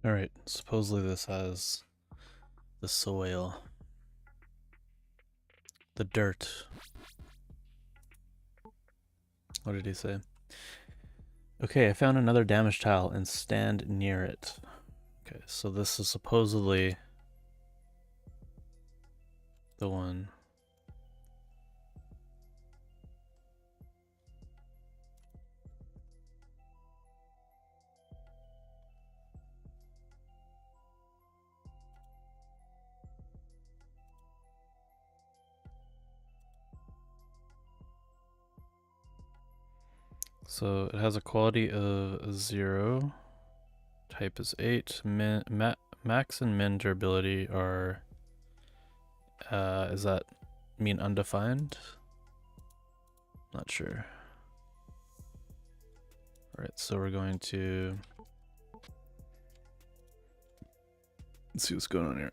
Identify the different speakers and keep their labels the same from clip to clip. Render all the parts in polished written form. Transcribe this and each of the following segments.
Speaker 1: Alright, supposedly this has the soil. The dirt. What did he say? Okay, I found another damaged tile and stand near it. Okay, so this is supposedly the one. So it has a quality of 0. Type is 8. Max and min durability are... does that mean undefined? Not sure. Alright, so we're going to... Let's see what's going on here.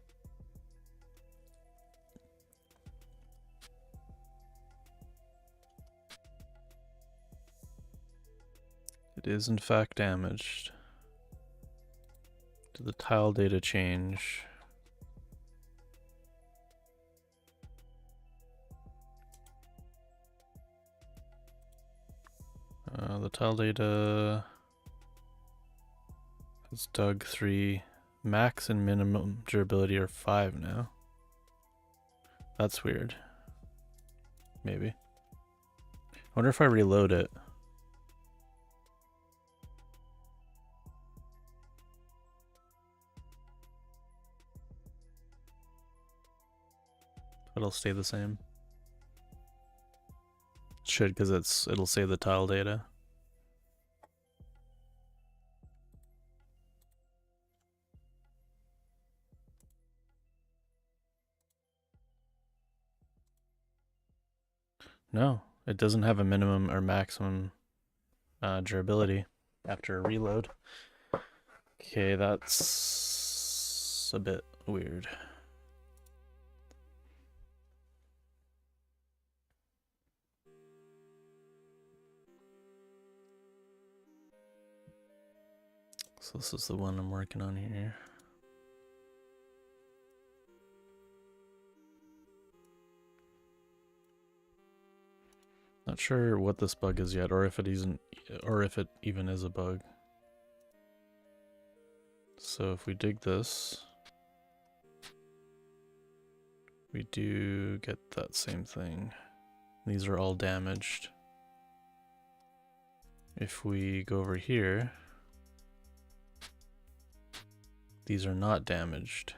Speaker 1: It is in fact damaged. Did the tile data change? The tile data is dug 3. Max and minimum durability are 5 now. That's weird. Maybe. I wonder if I reload it. It'll stay the same. It should, because it'll save the tile data. No, it doesn't have a minimum or maximum durability after a reload. Okay, that's a bit weird. So this is the one I'm working on here. Not sure what this bug is yet, or if it even is a bug. So if we dig this, we do get that same thing. These are all damaged. If we go over here, these are not damaged.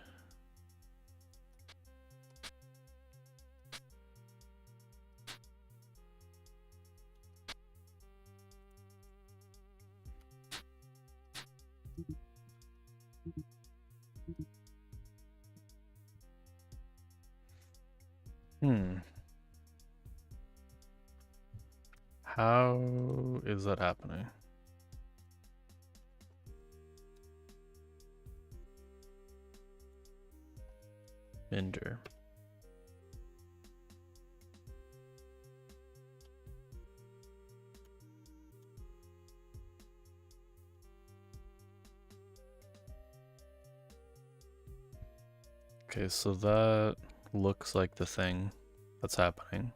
Speaker 1: How is that happening? Minder. Okay, so that looks like the thing that's happening.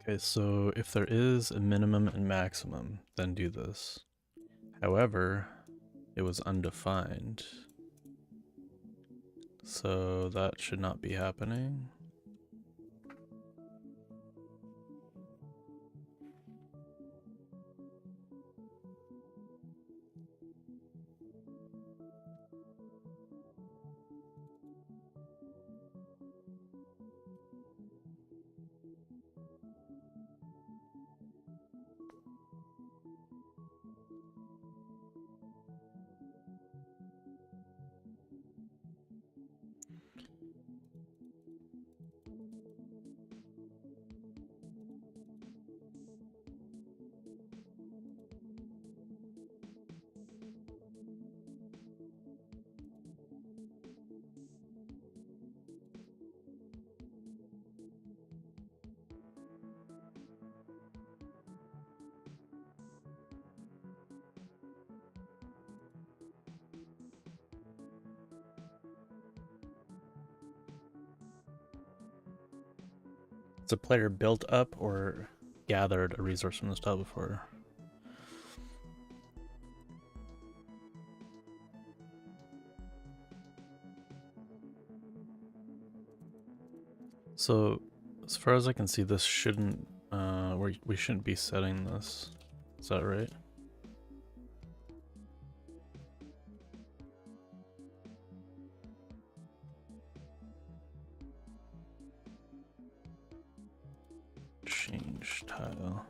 Speaker 1: Okay, so if there is a minimum and maximum, then do this. However, it was undefined, so that should not be happening. Has a player built up or gathered a resource from this tile before? So, as far as I can see, this shouldn't, we shouldn't be setting this. Is that right? Change tile.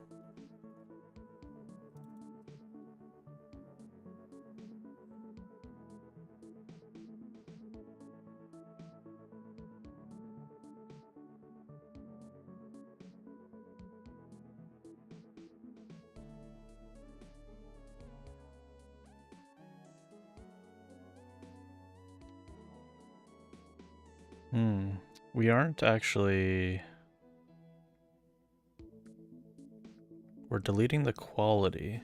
Speaker 1: We aren't actually... We're deleting the quality,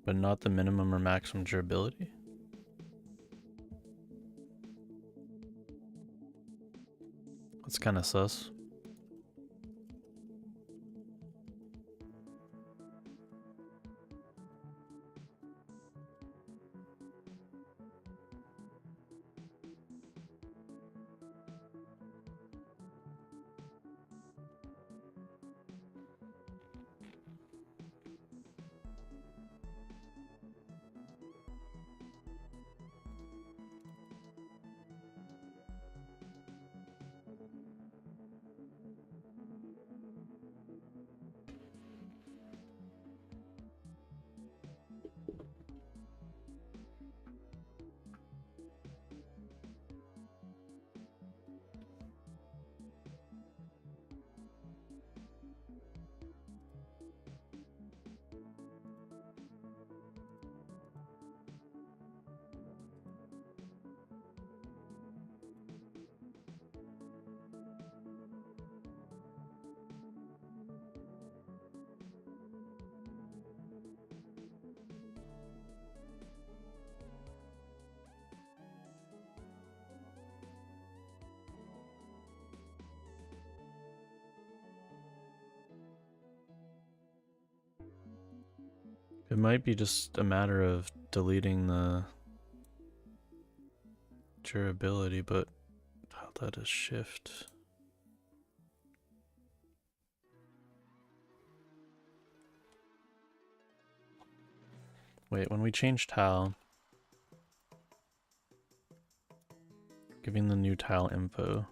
Speaker 1: but not the minimum or maximum durability. That's kind of sus. It might be just a matter of deleting the durability, but how that is shift. Wait, when we change tile, giving the new tile info.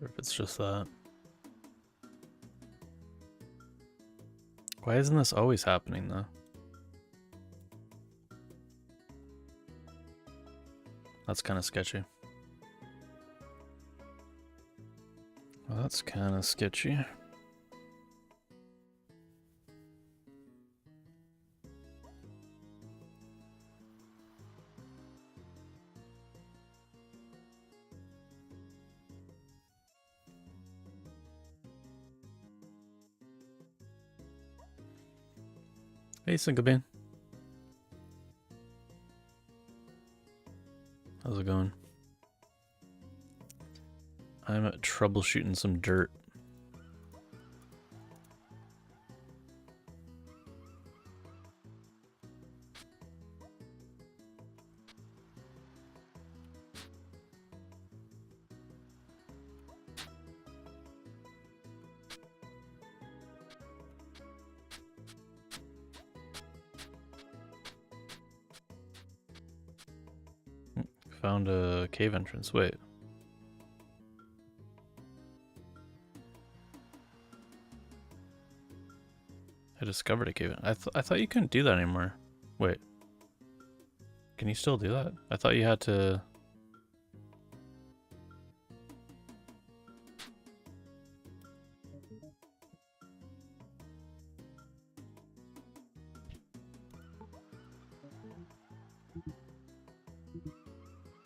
Speaker 1: Or if it's just that. Why isn't this always happening though? That's kind of sketchy. Well, that's kind of sketchy. Hey, Syncopane. How's it going? I'm troubleshooting some dirt. Found a cave entrance. Wait. I discovered a cave. I thought you couldn't do that anymore. Wait. Can you still do that? I thought you had to...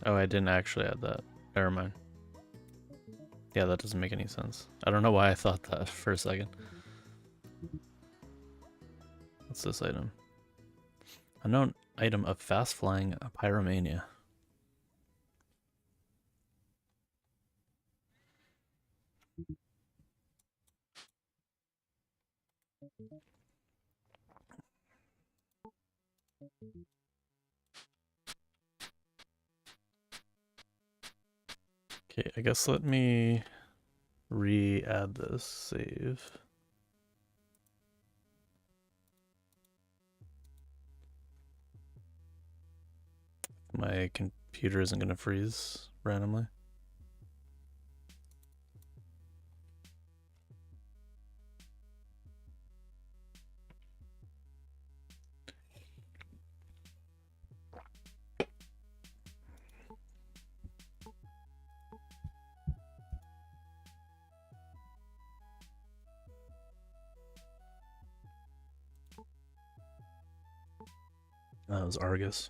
Speaker 1: Oh, I didn't actually add that. Never mind. Yeah, that doesn't make any sense. I don't know why I thought that for a second. What's this item? Unknown item of fast flying pyromania. Okay, I guess let me re-add this save. My computer isn't going to freeze randomly. That was Argus.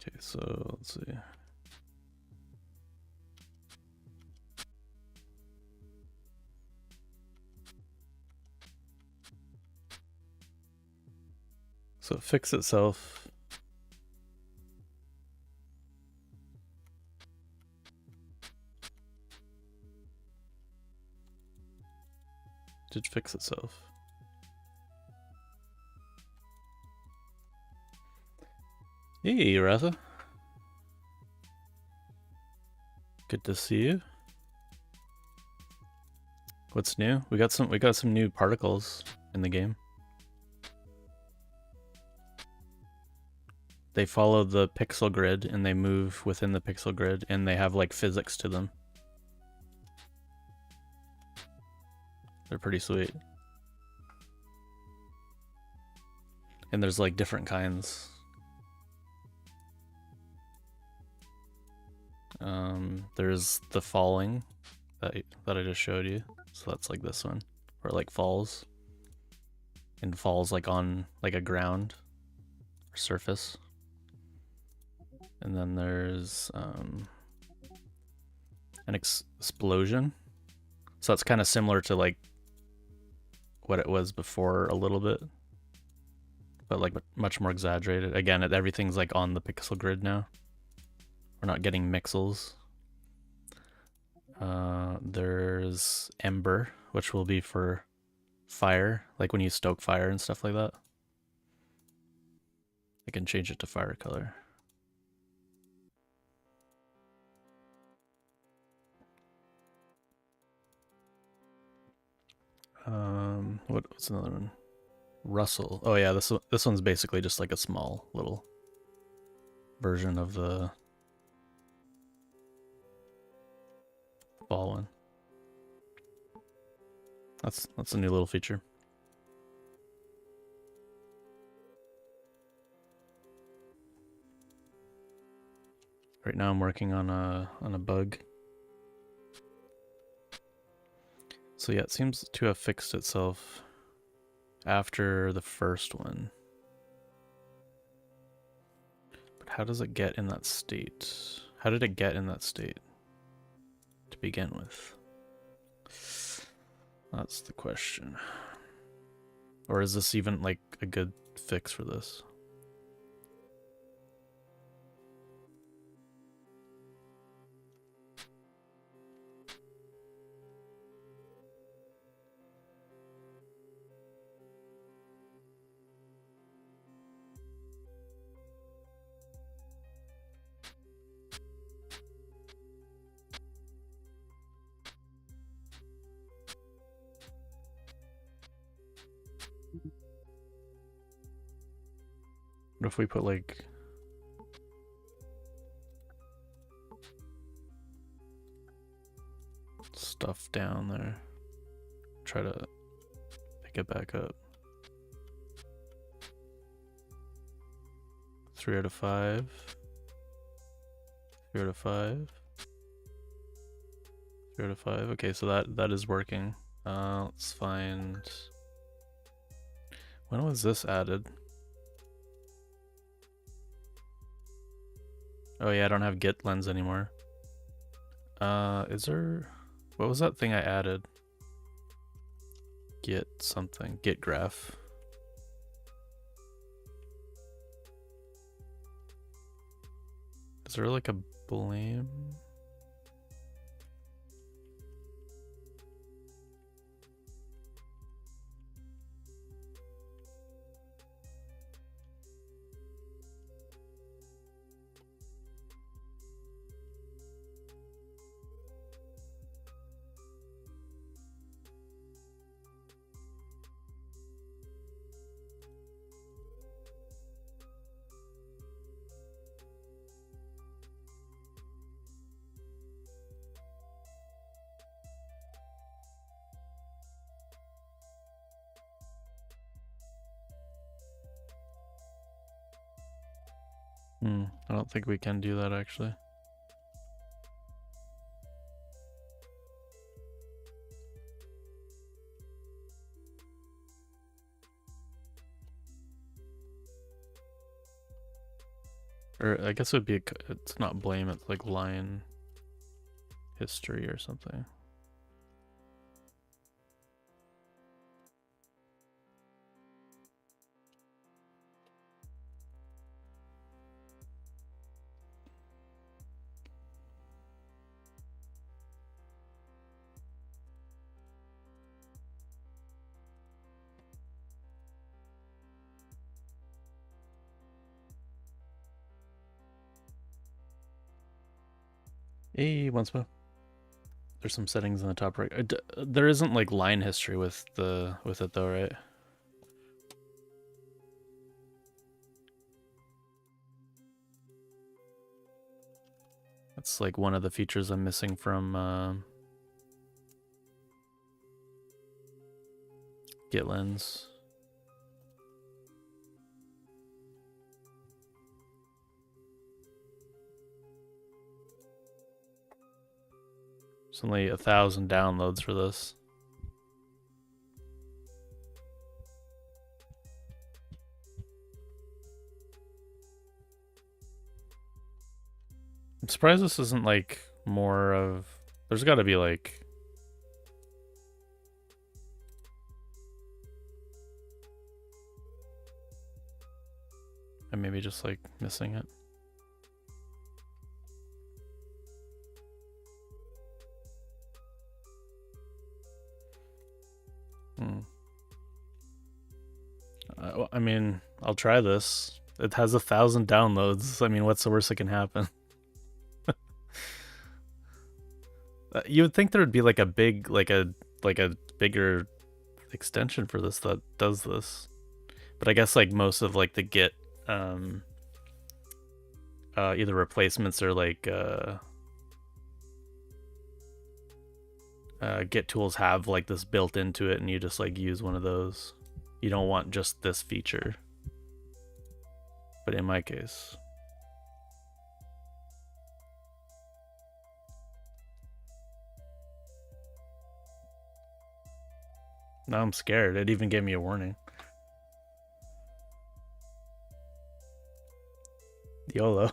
Speaker 1: Okay, so let's see. So it fixed itself. Did fix itself. Hey, Ratha. Good to see you. What's new? We got some new particles in the game. They follow the pixel grid and they move within the pixel grid and they have like physics to them. They're pretty sweet. And there's like different kinds. There's the falling that I just showed you. So that's like this one, where it like falls. And falls like on like a ground or surface. And then there's an explosion. So that's kind of similar to like what it was before a little bit, but like much more exaggerated. Again, everything's like on the pixel grid now. We're not getting mixels. There's ember, which will be for fire, like when you stoke fire and stuff like that. I can change it to fire color. What's another one? Rustle. Oh yeah, this one's basically just like a small little version of the fall one. That's a new little feature. Right now I'm working on a bug. So yeah, it seems to have fixed itself after the first one. But how does it get in that state? How did it get in that state to begin with? That's the question. Or is this even like a good fix for this? What if we put like stuff down there? Try to pick it back up. 3 out of 5. 3 out of 5. 3 out of 5. Okay, so that is working. Let's find. When was this added? Oh yeah, I don't have git lens anymore. Is there? What was that thing I added? Git something. Git graph. Is there like a blame? I don't think we can do that actually. Or I guess it would be, it's not blame, it's like line history or something. Hey, once more. There's some settings in the top right. There isn't like line history with it though, right? That's like one of the features I'm missing from GitLens. It's only 1,000 downloads for this. I'm surprised this isn't like more of. There's got to be like. I'm maybe just like missing it. I mean, I'll try this. It has 1,000 downloads. I mean, what's the worst that can happen? You would think there would be like a big, like a bigger extension for this that does this, but I guess like most of like the Git either replacements or like Git tools have like this built into it, and you just like use one of those. You don't want just this feature. But in my case, now I'm scared. It even gave me a warning. YOLO.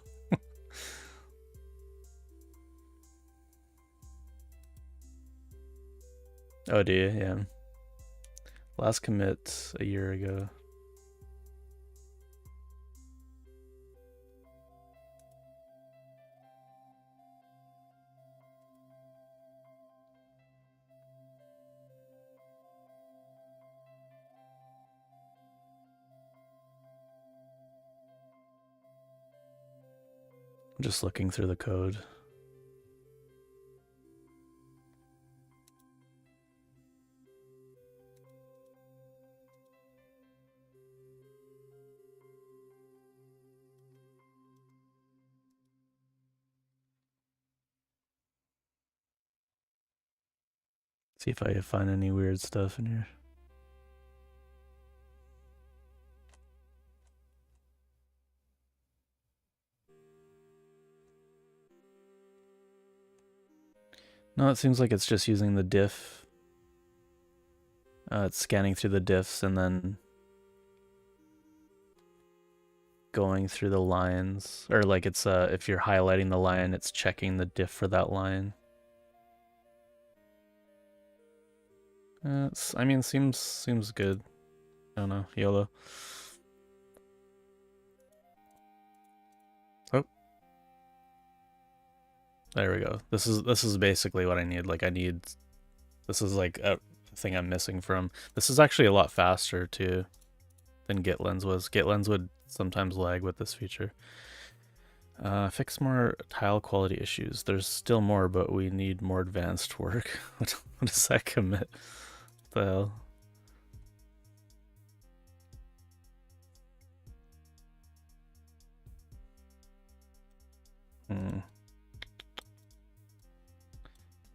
Speaker 1: Oh, do you? Yeah. Last commit a year ago. I'm just looking through the code. See if I find any weird stuff in here. No, it seems like it's just using the diff. It's scanning through the diffs and then going through the lines. Or like it's if you're highlighting the line, it's checking the diff for that line. I mean, seems good. I don't know, YOLO. Oh, there we go. This is basically what I need. Like this is like a thing I'm missing from. This is actually a lot faster too than GitLens was. GitLens would sometimes lag with this feature. Fix more tile quality issues. There's still more, but we need more advanced work. What does that commit? What the hell?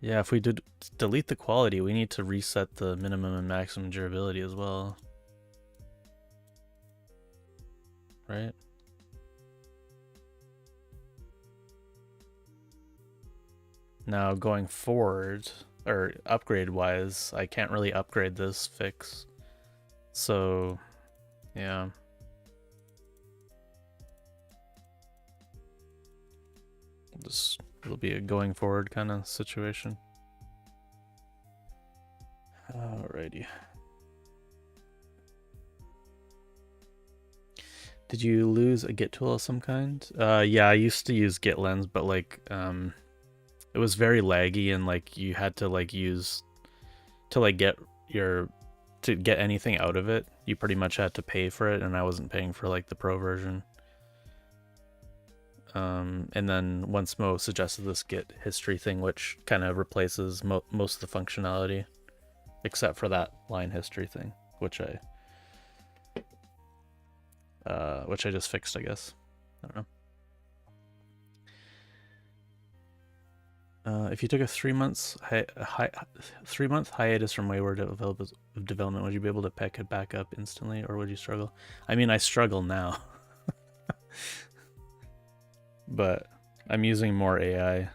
Speaker 1: Yeah, if we did delete the quality, we need to reset the minimum and maximum durability as well. Right? Now going forward, or upgrade-wise, I can't really upgrade this fix. So, yeah. It'll be a going forward kind of situation. Alrighty. Did you lose a Git tool of some kind? Yeah, I used to use GitLens, but like, it was very laggy, and like you had to like use to like get anything out of it. You pretty much had to pay for it, and I wasn't paying for like the pro version. And then once Mo suggested this Git history thing, which kind of replaces most of the functionality, except for that line history thing, which I just fixed, I guess. I don't know. If you took a 3 month hiatus from Wayward development, would you be able to pick it back up instantly, or would you struggle? I mean, I struggle now. But I'm using more AI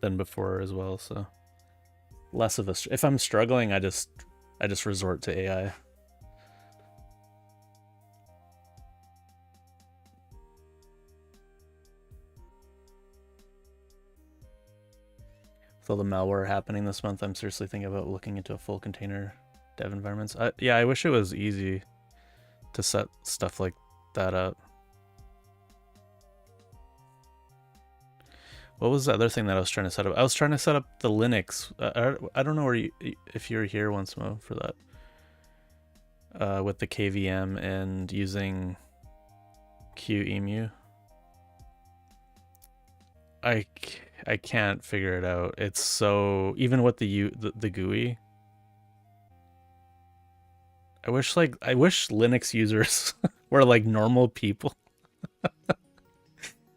Speaker 1: than before as well, so less of a. If I'm struggling, I just resort to AI. With all the malware happening this month, I'm seriously thinking about looking into a full container dev environments. Yeah, I wish it was easy to set stuff like that up. What was the other thing that I was trying to set up? I was trying to set up the Linux. I don't know if you were here once, Mo, for that. With the KVM and using QEMU. I can't figure it out. It's so, even with the GUI. I wish Linux users were like normal people.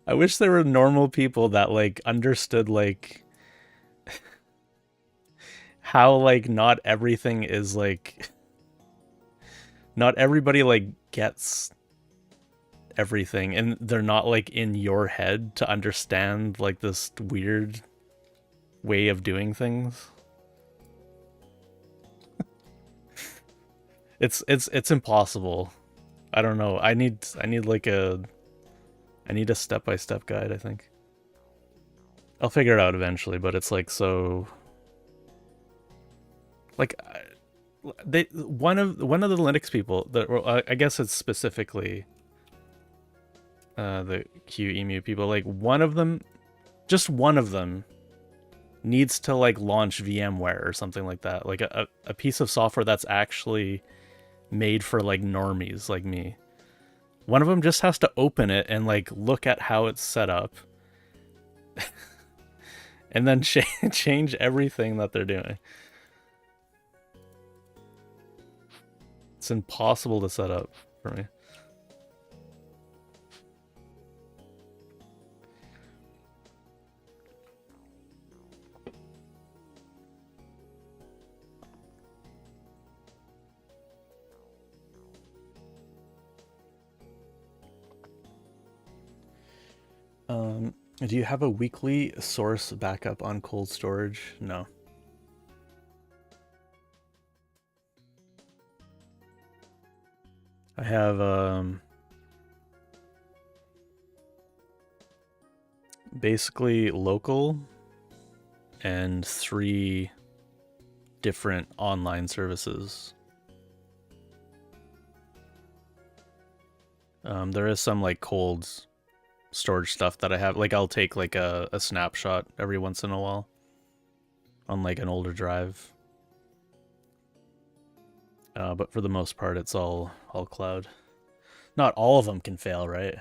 Speaker 1: I wish there were normal people that like understood like how like not everything is like, not everybody like gets everything, and they're not like in your head to understand like this weird way of doing things. It's impossible. I don't know. I need a step-by-step guide, I think. I'll figure it out eventually, but it's like so like one of the Linux people that, well, I guess it's specifically the QEMU people, like just one of them needs to like launch VMware or something like that, like a piece of software that's actually made for like normies like me. One of them just has to open it and like look at how it's set up and then change everything that they're doing. It's impossible to set up for me. Do you have a weekly source backup on cold storage? No. I have basically local and 3 different online services. There is some like cold storage stuff that I have. Like I'll take like a snapshot every once in a while on like an older drive. But for the most part, it's all cloud. Not all of them can fail, right?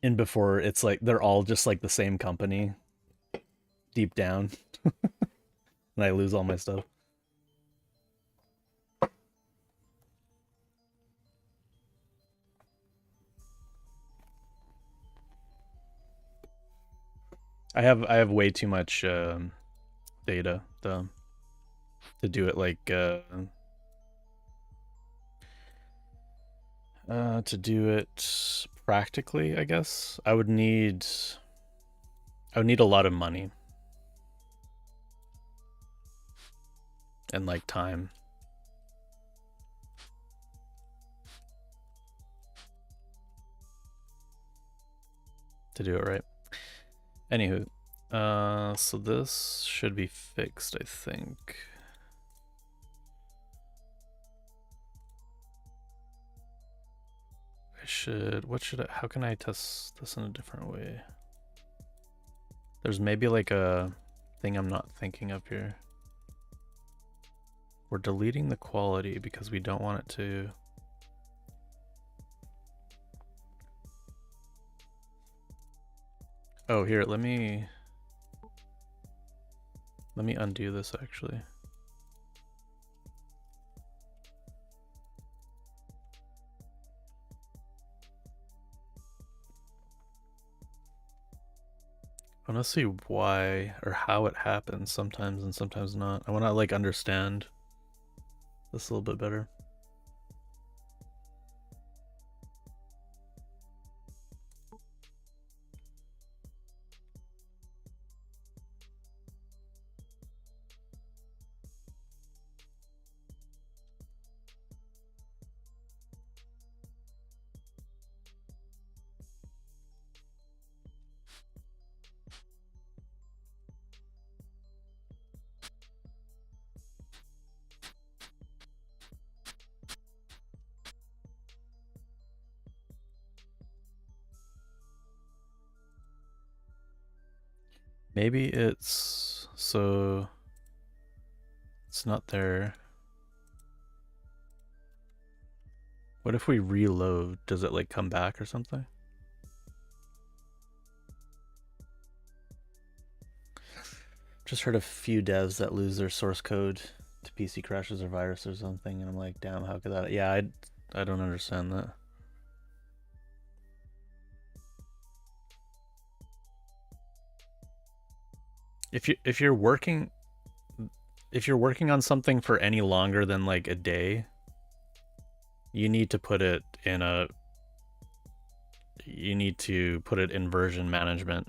Speaker 1: And before, it's like they're all just like the same company deep down. And I lose all my stuff. I have way too much data though to do it like to do it practically, I guess. I would need a lot of money and like time. To do it right. Anywho, so this should be fixed, I think. How can I test this in a different way? There's maybe like a thing I'm not thinking of here. We're deleting the quality because we don't want it to. Oh, here, let me undo this actually. I want to see why or how it happens sometimes and sometimes not. I want to like understand this a little bit better. Maybe it's so it's not there. What if we reload? Does it like come back or something? Just heard a few devs that lose their source code to PC crashes or virus or something, and I'm like, damn, how could that? Yeah, I don't understand that. If you're working on something for any longer than like a day, you need to put it in version management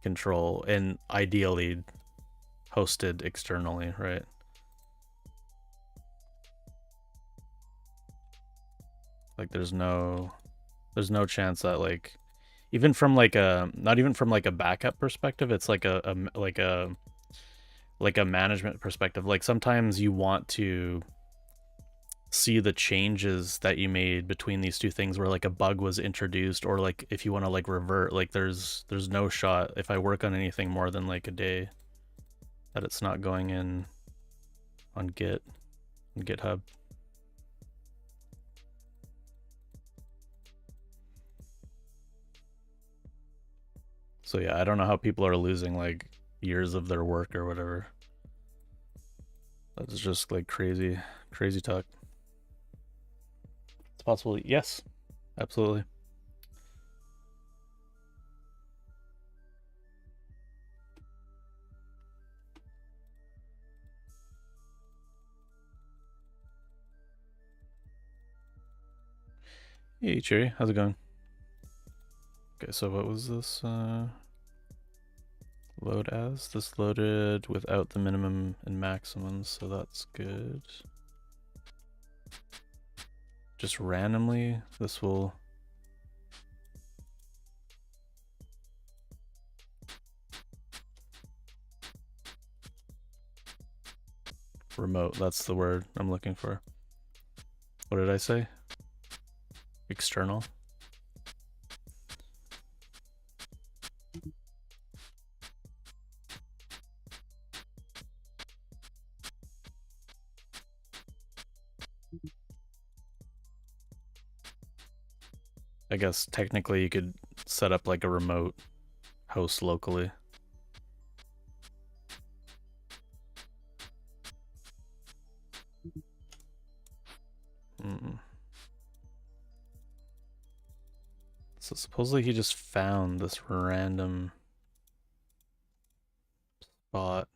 Speaker 1: control, and ideally hosted externally, right? Like there's no chance that like even from like a not even from like a backup perspective, it's like a management perspective. Like sometimes you want to see the changes that you made between these two things where like a bug was introduced, or like if you want to like revert, like there's no shot if I work on anything more than like a day that it's not going in on GitHub. So yeah, I don't know how people are losing like years of their work or whatever. That's just like crazy talk. It's possible, yes, absolutely. Hey Cherry, how's it going? Okay, so what was this? Load as? This loaded without the minimum and maximum, so that's good. Just randomly, this will... Remote, that's the word I'm looking for. What did I say? External. I guess technically you could set up like a remote host locally. So supposedly he just found this random spot.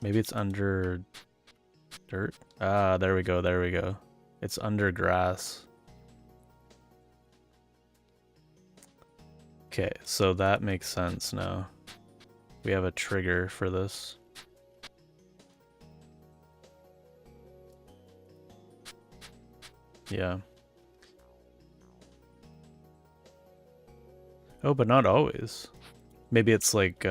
Speaker 1: Maybe it's under dirt. Ah, there we go. It's under grass. Okay, so that makes sense now. We have a trigger for this. Yeah. Oh, but not always. Maybe it's like,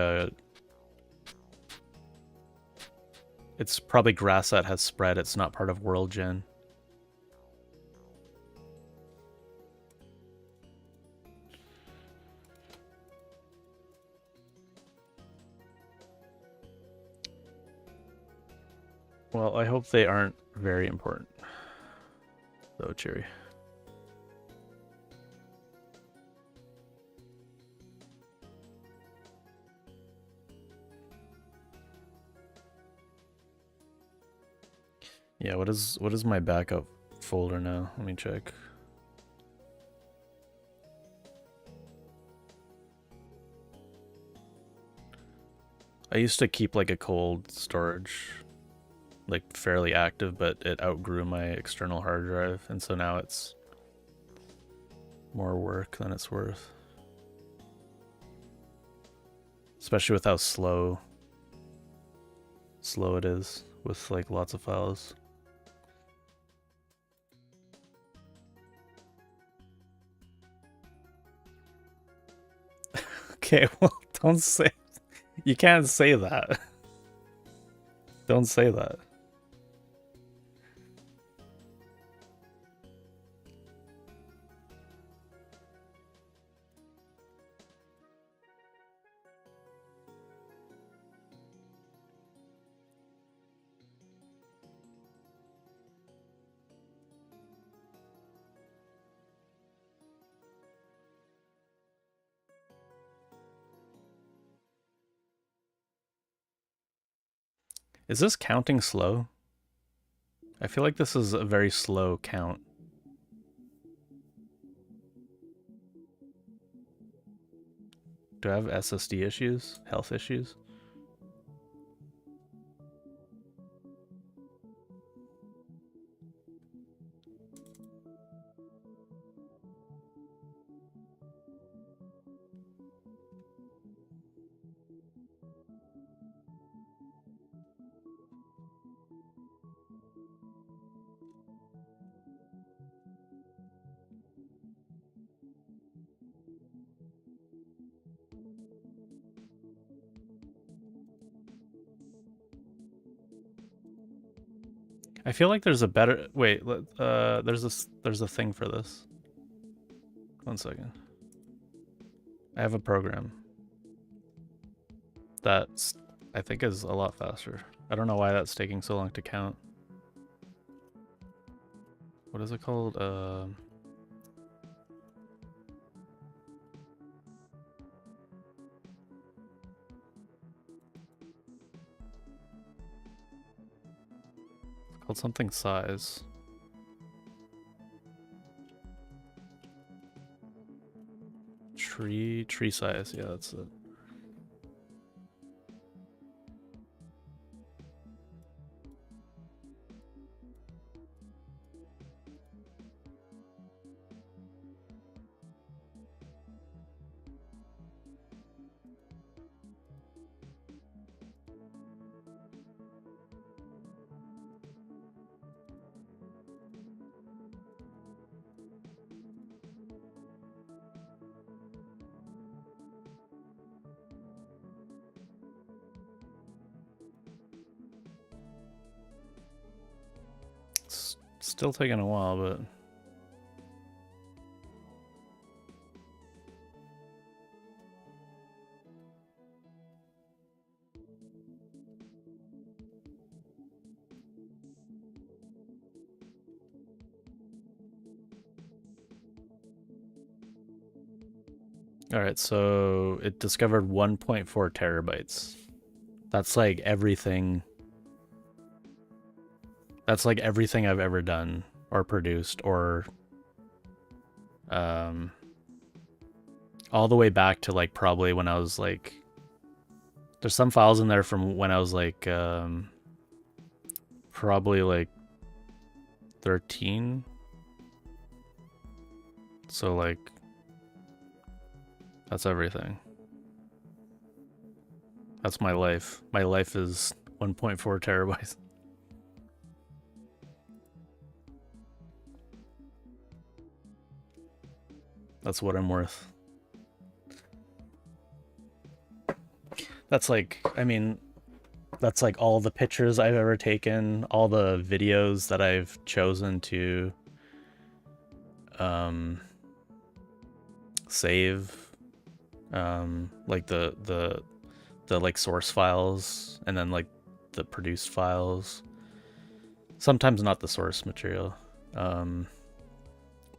Speaker 1: it's probably grass that has spread. It's not part of world gen. Well, I hope they aren't very important, though, Cherry. Yeah, what is my backup folder now? Let me check. I used to keep like a cold storage, like fairly active, but it outgrew my external hard drive, and so now it's more work than it's worth. Especially with how slow it is with like lots of files. Okay, well, don't say... You can't say that. Don't say that. Is this counting slow? I feel like this is a very slow count. Do I have SSD issues? Health issues? I feel like there's a better wait. There's a thing for this. 1 second. I have a program that I think is a lot faster. I don't know why that's taking so long to count. What is it called? It's called something size. Tree size. Yeah, that's it. Still taking a while, but all right, so it discovered 1.4 terabytes. That's like everything. That's like everything I've ever done or produced or all the way back to like probably when I was like, there's some files in there from when I was like probably like 13. So like that's everything. That's my life. My life is 1.4 terabytes. That's what I'm worth. That's like, I mean, that's like all the pictures I've ever taken, all the videos that I've chosen to save, like the like source files and then like the produced files. Sometimes not the source material.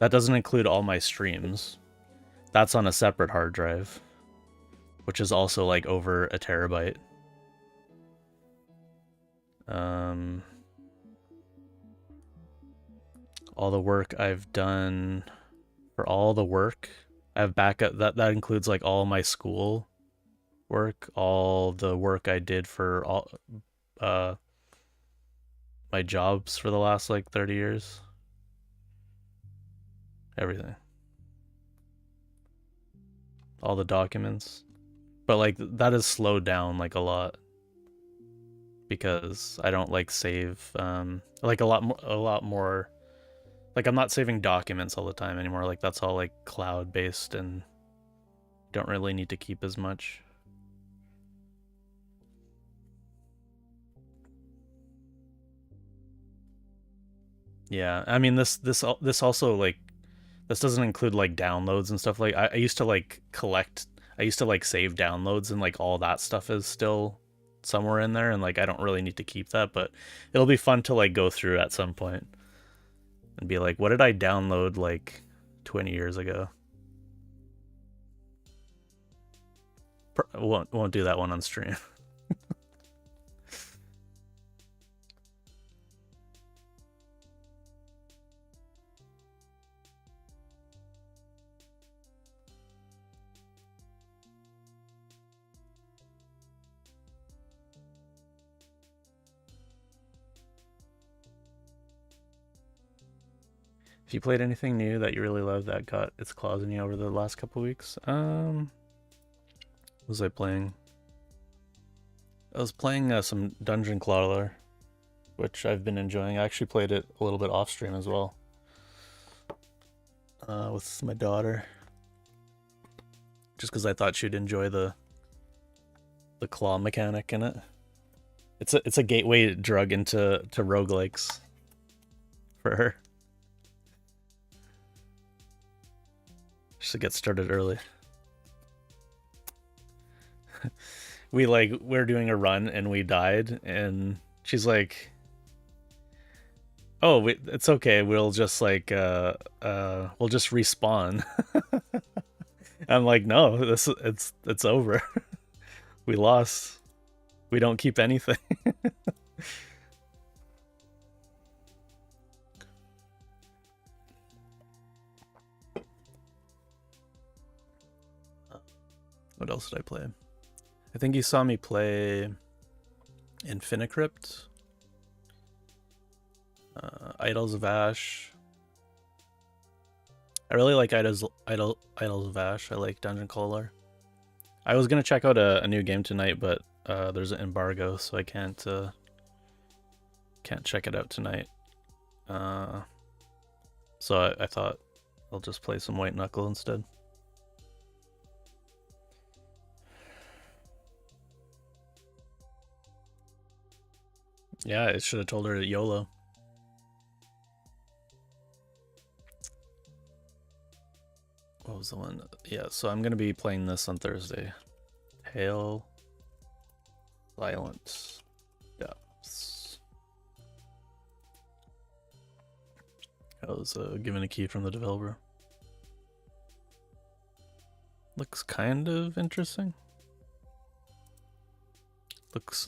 Speaker 1: That doesn't include all my streams. That's on a separate hard drive, which is also like over a terabyte. All the work I've done for all the work I have backup. That includes like all my school work, all the work I did for all my jobs for the last like 30 years. Everything. All the documents. But like that is slowed down like a lot because I don't like save like a lot more like I'm not saving documents all the time anymore. Like that's all like cloud based and don't really need to keep as much. Yeah, I mean this also like this doesn't include like downloads and stuff. Like I used to like collect, I used to like save downloads and like all that stuff is still somewhere in there and like I don't really need to keep that, but it'll be fun to like go through at some point and be like, what did I download like 20 years ago? Won't do that one on stream. If you played anything new that you really loved that got its claws in you over the last couple weeks, what was I playing? I was playing some Dungeon Crawler, which I've been enjoying. I actually played it a little bit off stream as well, with my daughter, just because I thought she'd enjoy the claw mechanic in it. It's a gateway drug into roguelikes for her. Just to get started early. We're doing a run and we died, and she's like, "Oh, it's okay. We'll just we'll just respawn." I'm like, "No, it's over. We lost. We don't keep anything." What else did I play? I think you saw me play Infinicrypt, Idols of Ash. I really like Idols of Ash. I like Dungeon Crawler. I was gonna check out a new game tonight, but there's an embargo, so I can't check it out tonight. So I thought I'll just play some White Knuckle instead. Yeah, I should have told her YOLO. What was the one? Yeah, so I'm gonna be playing this on Thursday. Hail Violent Depths. I was given a key from the developer. Looks kind of interesting.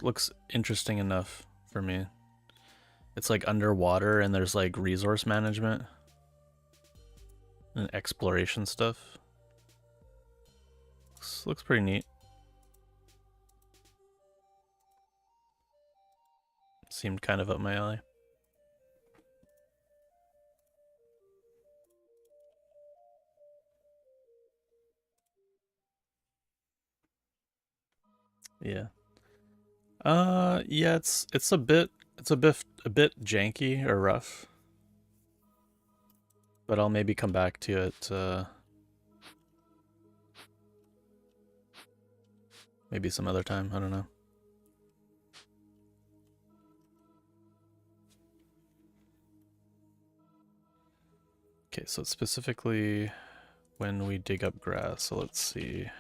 Speaker 1: Looks interesting enough for me. It's like underwater and there's like resource management and exploration stuff. Looks pretty neat. Seemed kind of up my alley. Yeah. Yeah, it's a bit janky or rough. But I'll maybe come back to it maybe some other time, I don't know. Okay, so specifically when we dig up grass, so let's see.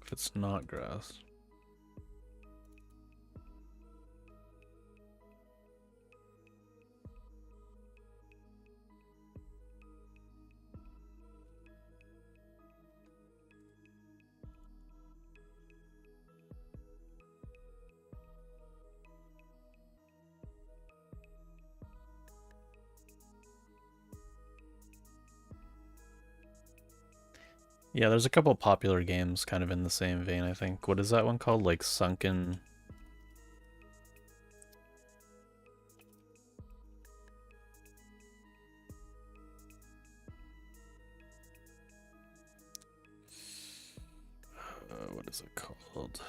Speaker 1: If it's not grass. Yeah, there's a couple popular games kind of in the same vein, I think. What is that one called? Like Sunken... what is it called?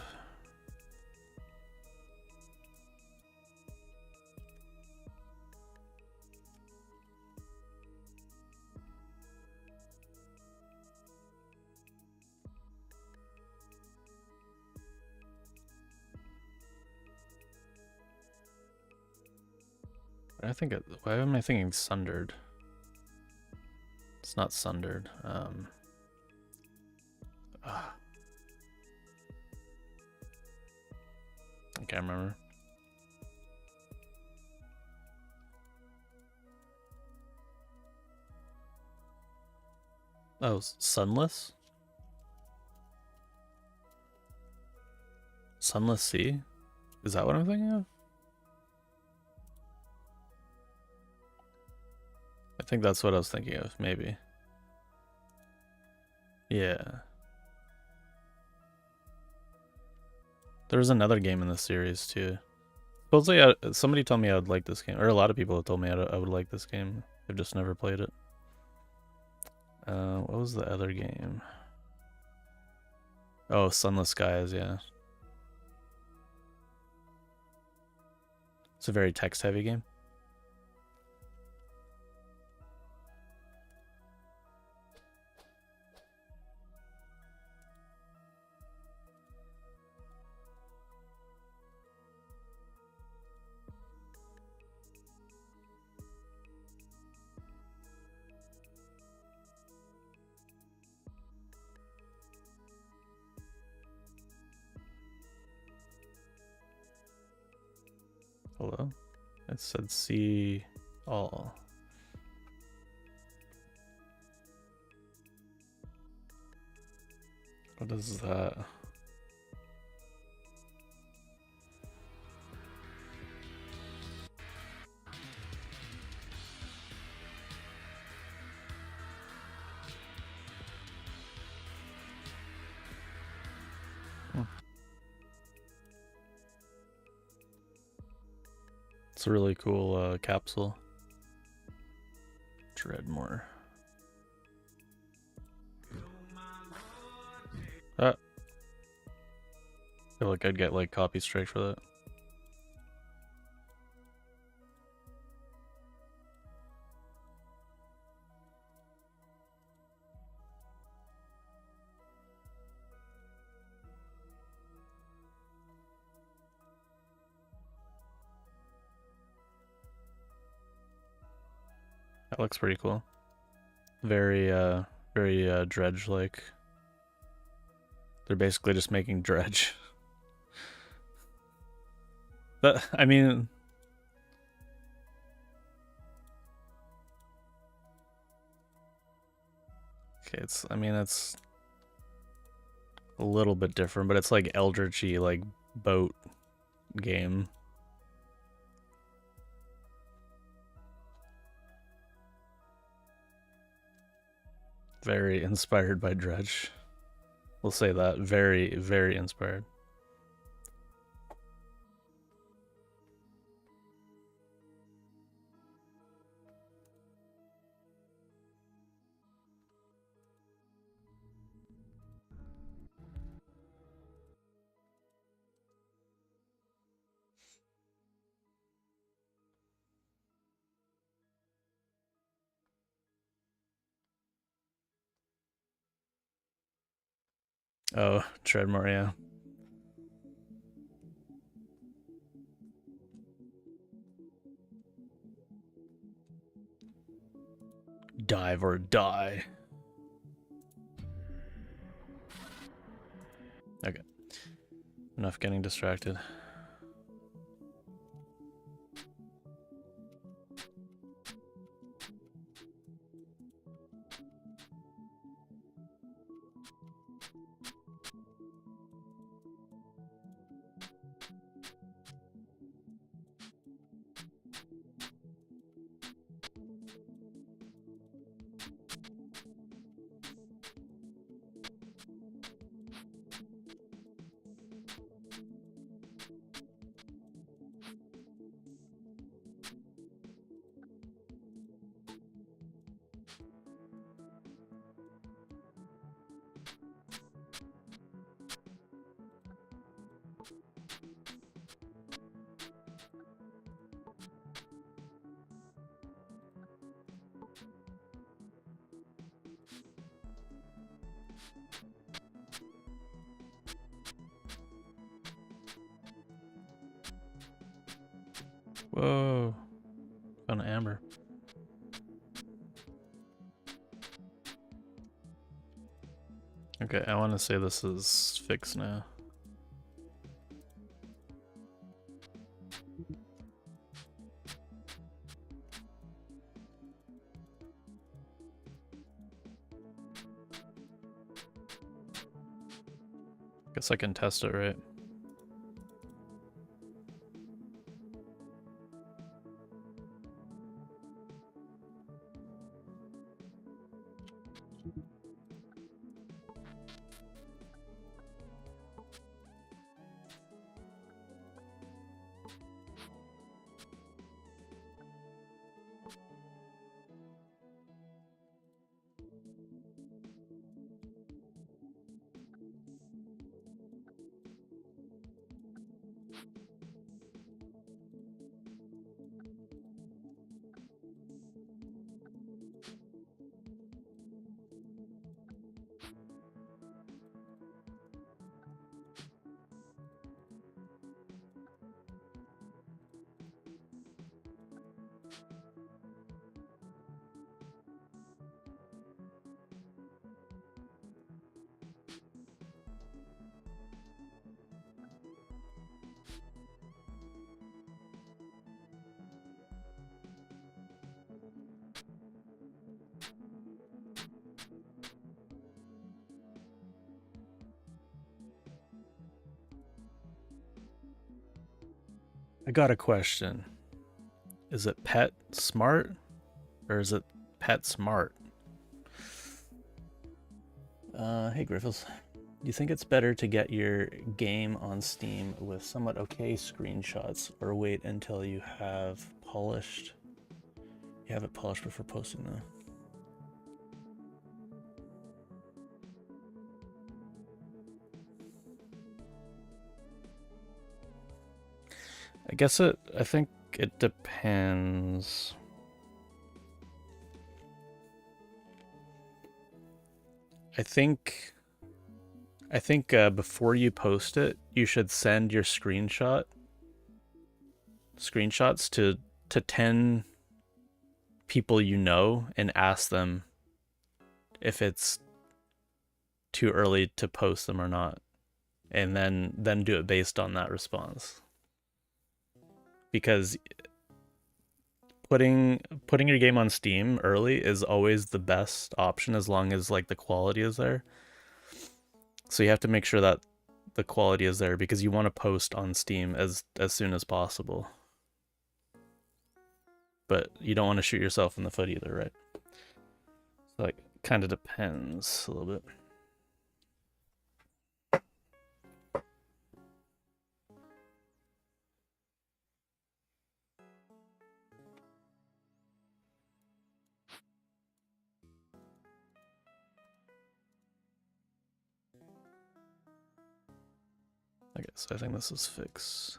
Speaker 1: Why am I thinking Sundered? It's not Sundered. I can't remember. Oh, Sunless? Sunless Sea? Is that what I'm thinking of? I think that's what I was thinking of, maybe. Yeah. There was another game in the series too. Supposedly, somebody told me I would like this game, or a lot of people have told me I would like this game. I've just never played it. What was the other game? Oh, Sunless Skies, yeah. It's a very text-heavy game. Hello? It said see all. What is that? It's a really cool capsule. Dreadmore. I feel like I'd get like copy strike for that. That looks pretty cool. Very dredge-like. They're basically just making dredge. But I mean, okay, it's a little bit different, but it's like Eldritchy, like boat game. Very inspired by Dredge. We'll say that. Very, very inspired. Oh, Treadmore, yeah. Dive or die. Okay. Enough getting distracted. Whoa. Found an amber. Okay, I want to say this is fixed now. Guess I can test it, right? I got a question. Is it pet smart or is it pet smart? Hey Griffiths. Do you think it's better to get your game on Steam with somewhat okay screenshots or wait until you have it polished before posting them? I think it depends. I think before you post it, you should send your screenshots to 10 people you know and ask them if it's too early to post them or not, and then do it based on that response. Because putting your game on Steam early is always the best option as long as like the quality is there. So you have to make sure that the quality is there because you want to post on Steam as soon as possible. But you don't want to shoot yourself in the foot either, right? So like kind of depends a little bit. Okay, so I think this is fix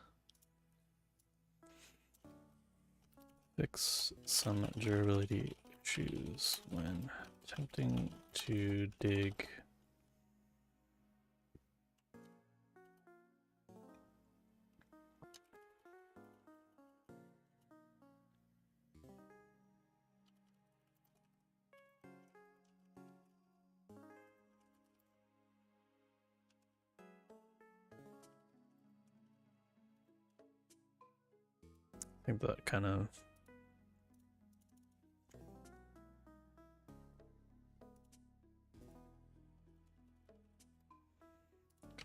Speaker 1: some durability issues when attempting to dig I think that kind of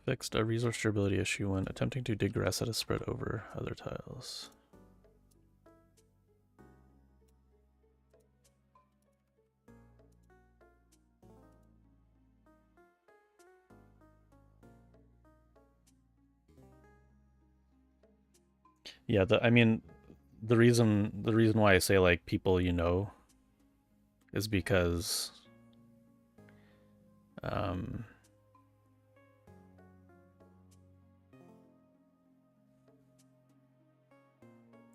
Speaker 1: fixed a resource durability issue when attempting to dig grass that is spread over other tiles. Yeah, I mean, the reason why I say like people you know is because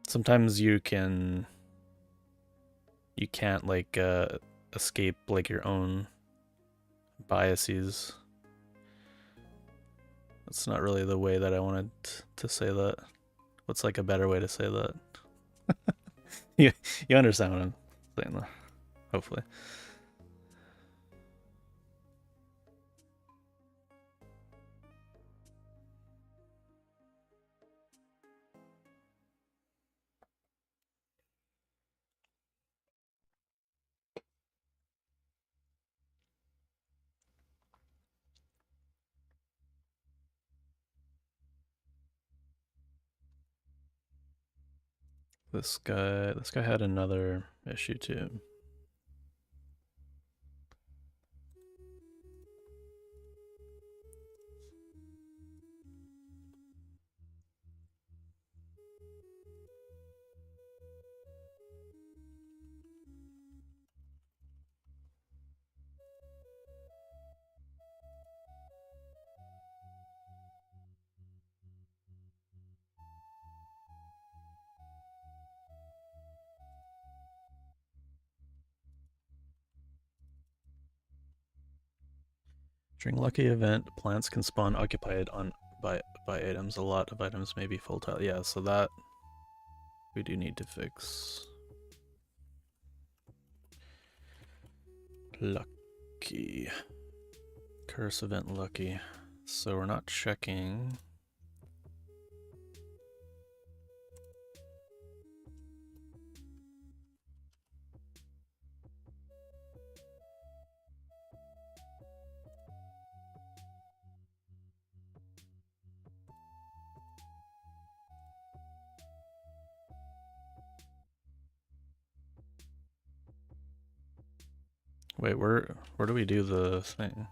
Speaker 1: sometimes you can't like escape like your own biases. That's not really the way that I wanted to say that. What's like a better way to say that? You understand what I'm saying though, hopefully. This guy had another issue too. During lucky event, plants can spawn occupied on by items. A lot of items may be full tile. Yeah, so that we do need to fix. Lucky. Curse event lucky. So we're not checking. Wait, where do we do the thing?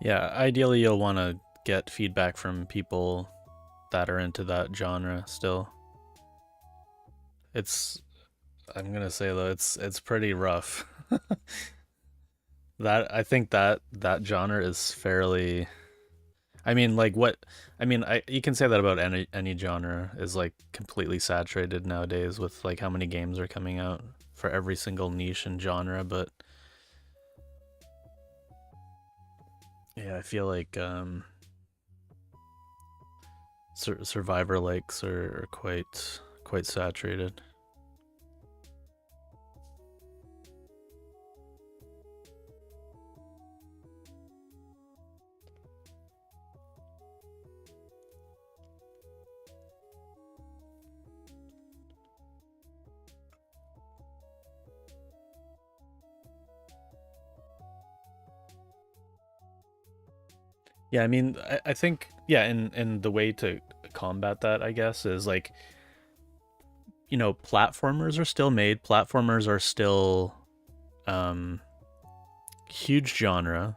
Speaker 1: Yeah, ideally you'll want to get feedback from people that are into that genre still. I'm gonna say though, it's pretty rough. I think that genre is fairly. I mean, like what? I mean, you can say that about any genre is like completely saturated nowadays with like how many games are coming out for every single niche and genre. But yeah, I feel like survivor likes are quite saturated. Yeah, I mean, I think yeah, and the way to combat that, I guess, is like, you know, platformers are still made. Platformers are still um huge genre.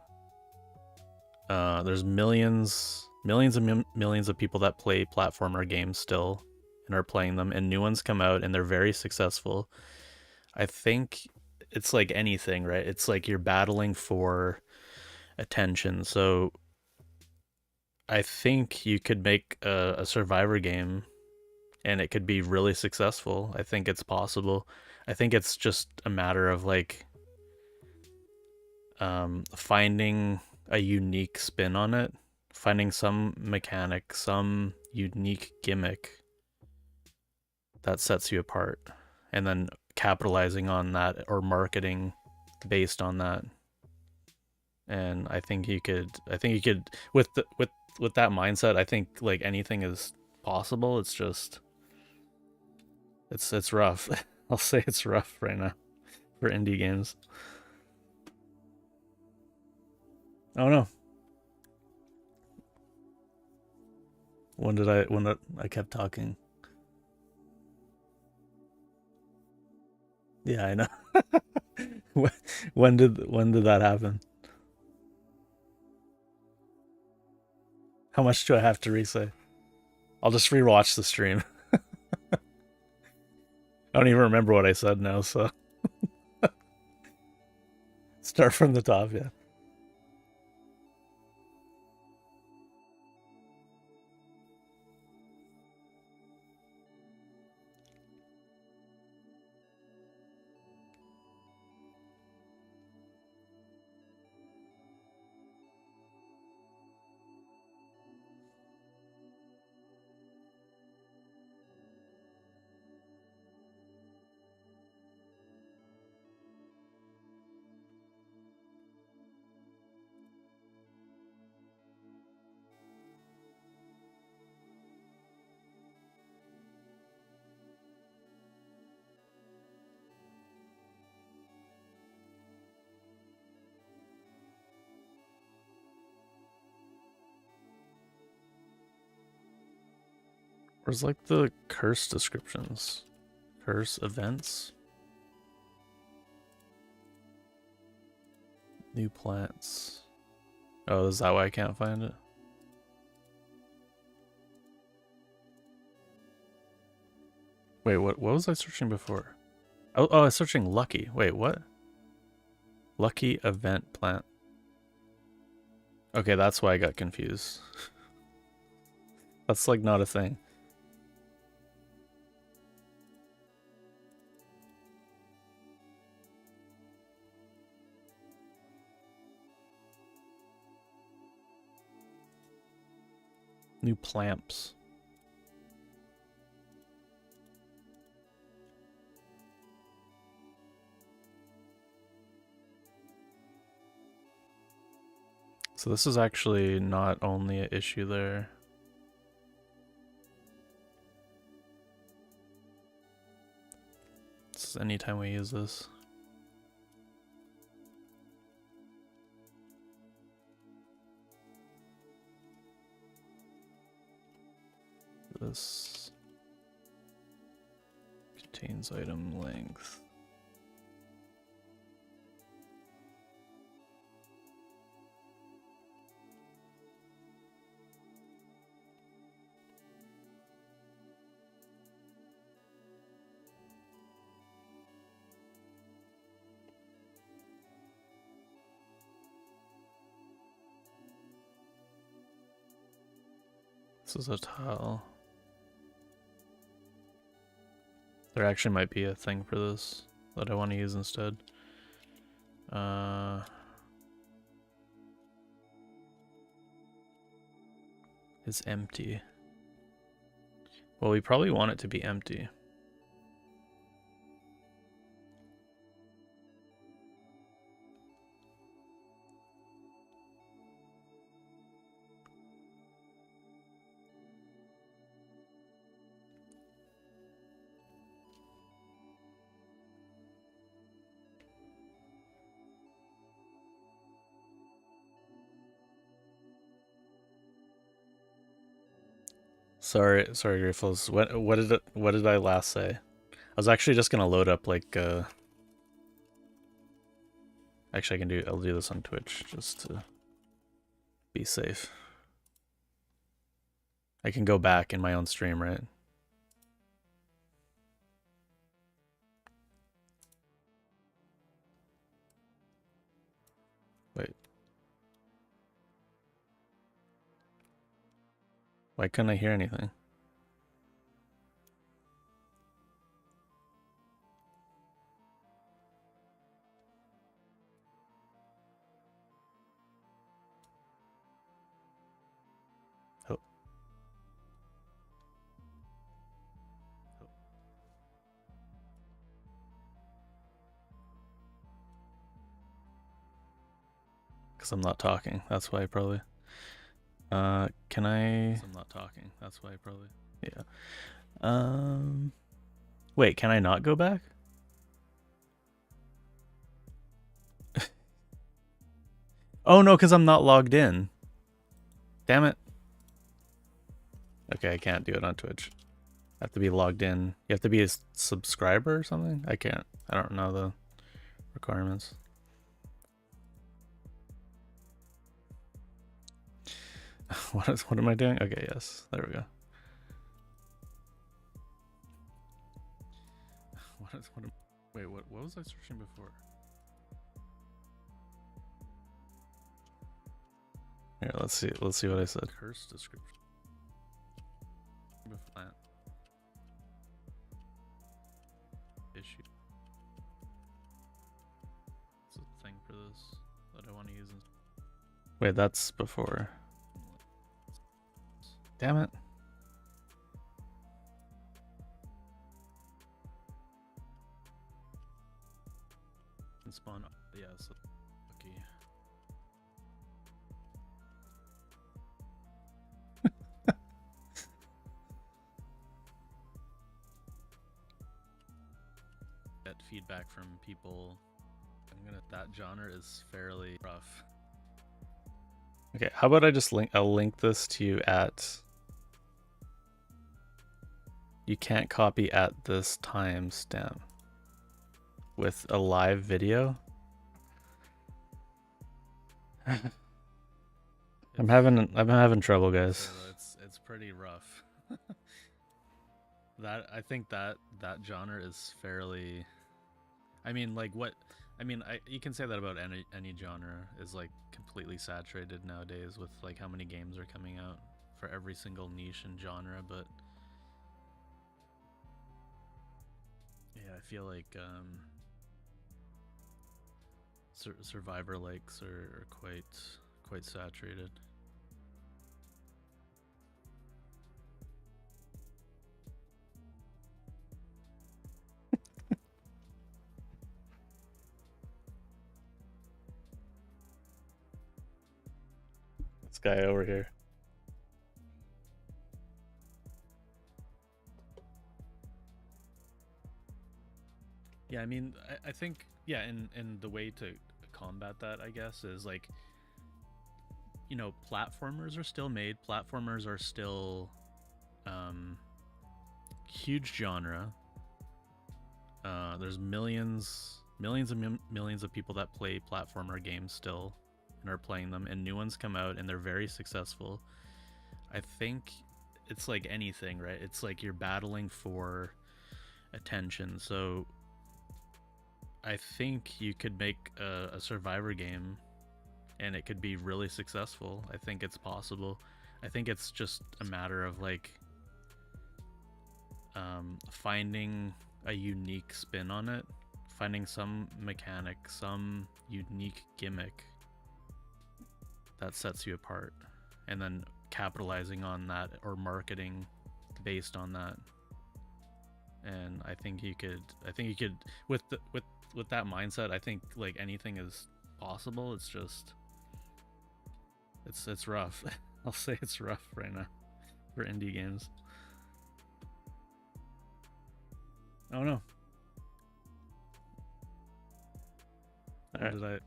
Speaker 1: There's millions and millions of people that play platformer games still and are playing them, and new ones come out and they're very successful. I think it's like anything, right? It's like you're battling for attention. So I think you could make a survivor game and it could be really successful. I think it's possible. I think it's just a matter of like finding a unique spin on it, finding some mechanic, some unique gimmick that sets you apart, and then capitalizing on that or marketing based on that. And I think you could with that mindset, I think like anything is possible. It's just it's rough. I'll say it's rough right now for indie games. Oh no. When I kept talking? Yeah, I know. When did that happen? How much do I have to re-say? I'll just rewatch the stream. I don't even remember what I said now, so start from the top, yeah. Where's like the curse descriptions? Curse events? New plants. Oh, is that why I can't find it? Wait, what was I searching before? Oh, I was searching lucky. Wait, what? Lucky event plant. Okay, that's why I got confused. That's like not a thing. New plamps. So this is actually not only an issue there. This is anytime we use this. This contains item length. This is a tile. There actually might be a thing for this that I want to use instead. Is empty. Well, we probably want it to be empty. Sorry, Griffles. What did I last say? I was actually just gonna load up like actually I'll do this on Twitch just to be safe. I can go back in my own stream, right? Wait. Why couldn't I hear anything? Oh. Because I'm not talking. That's why probably. Can I? I'm not talking. That's why probably. Yeah. Wait, can I not go back? Oh no, because I'm not logged in. Damn it. Okay, I can't do it on Twitch. I have to be logged in. You have to be a subscriber or something? I can't. I don't know the requirements. What am I doing? Okay, yes. There we go. Wait, what was I searching before? Here, let's see what I said. Curse description. Plant. Issue. It's a thing for this that I want to use. Wait, that's before. Damn it. And spawn. Yeah, so lucky. Get feedback from people. That genre is fairly rough. Okay, how about I just I'll link this to you at You can't copy at this timestamp with a live video. I'm having trouble, guys. It's pretty rough. I think that genre is fairly. I mean, like what? I mean, you can say that about any genre is like completely saturated nowadays with like how many games are coming out for every single niche and genre, but yeah, I feel like survivor likes are quite saturated. This guy over here. Yeah, I mean, I think, yeah, and the way to combat that, I guess, is like, you know, platformers are still made. Platformers are still huge genre. There's millions and millions of people that play platformer games still and are playing them, and new ones come out and they're very successful. I think it's like anything, right? It's like you're battling for attention. So I think you could make a survivor game and it could be really successful. I think it's possible. I think it's just a matter of like finding a unique spin on it, finding some mechanic, some unique gimmick that sets you apart, and then capitalizing on that or marketing based on that. And I think you could with that mindset, I think like anything is possible. It's just it's rough. I'll say it's rough right now for indie games. Oh no. Right. Did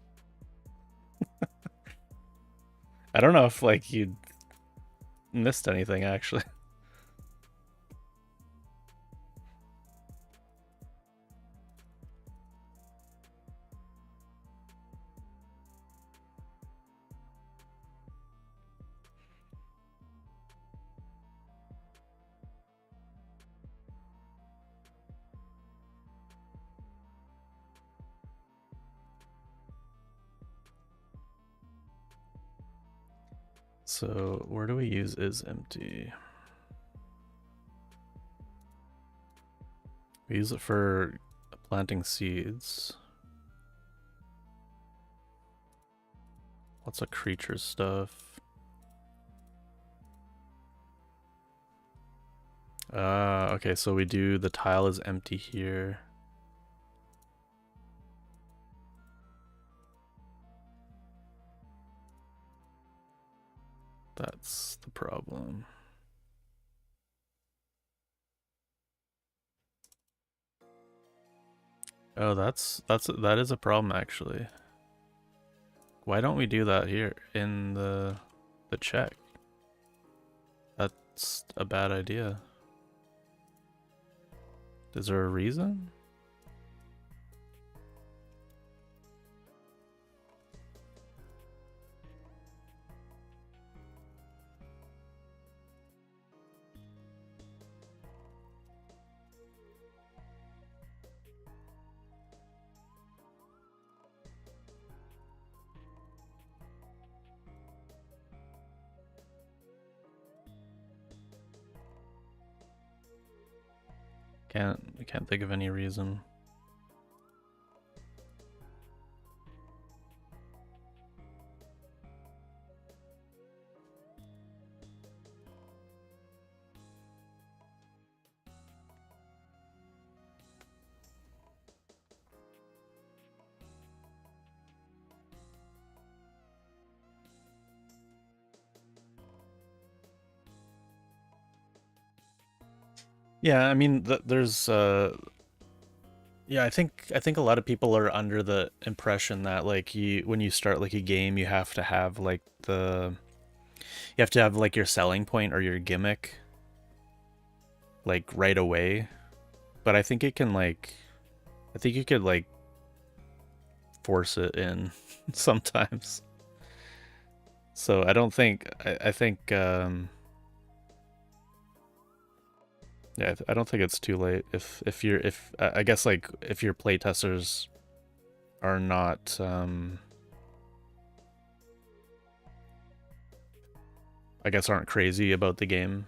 Speaker 1: I don't know if like you missed anything actually. So where do we use is empty? We use it for planting seeds. Lots of creature stuff. Okay, so we do the tile is empty here. That's the problem. Oh, that is a problem actually. Why don't we do that here in the check? That's a bad idea. Is there a reason? I can't think of any reason. Yeah, I mean, there's yeah, I think a lot of people are under the impression that like when you start like a game, you have to have like like your selling point or your gimmick. like right away, but I think it can like, I think you could like force it in sometimes. So I don't think, I think, yeah, I don't think it's too late if you're, if, I guess like if your playtesters are not, I guess aren't crazy about the game.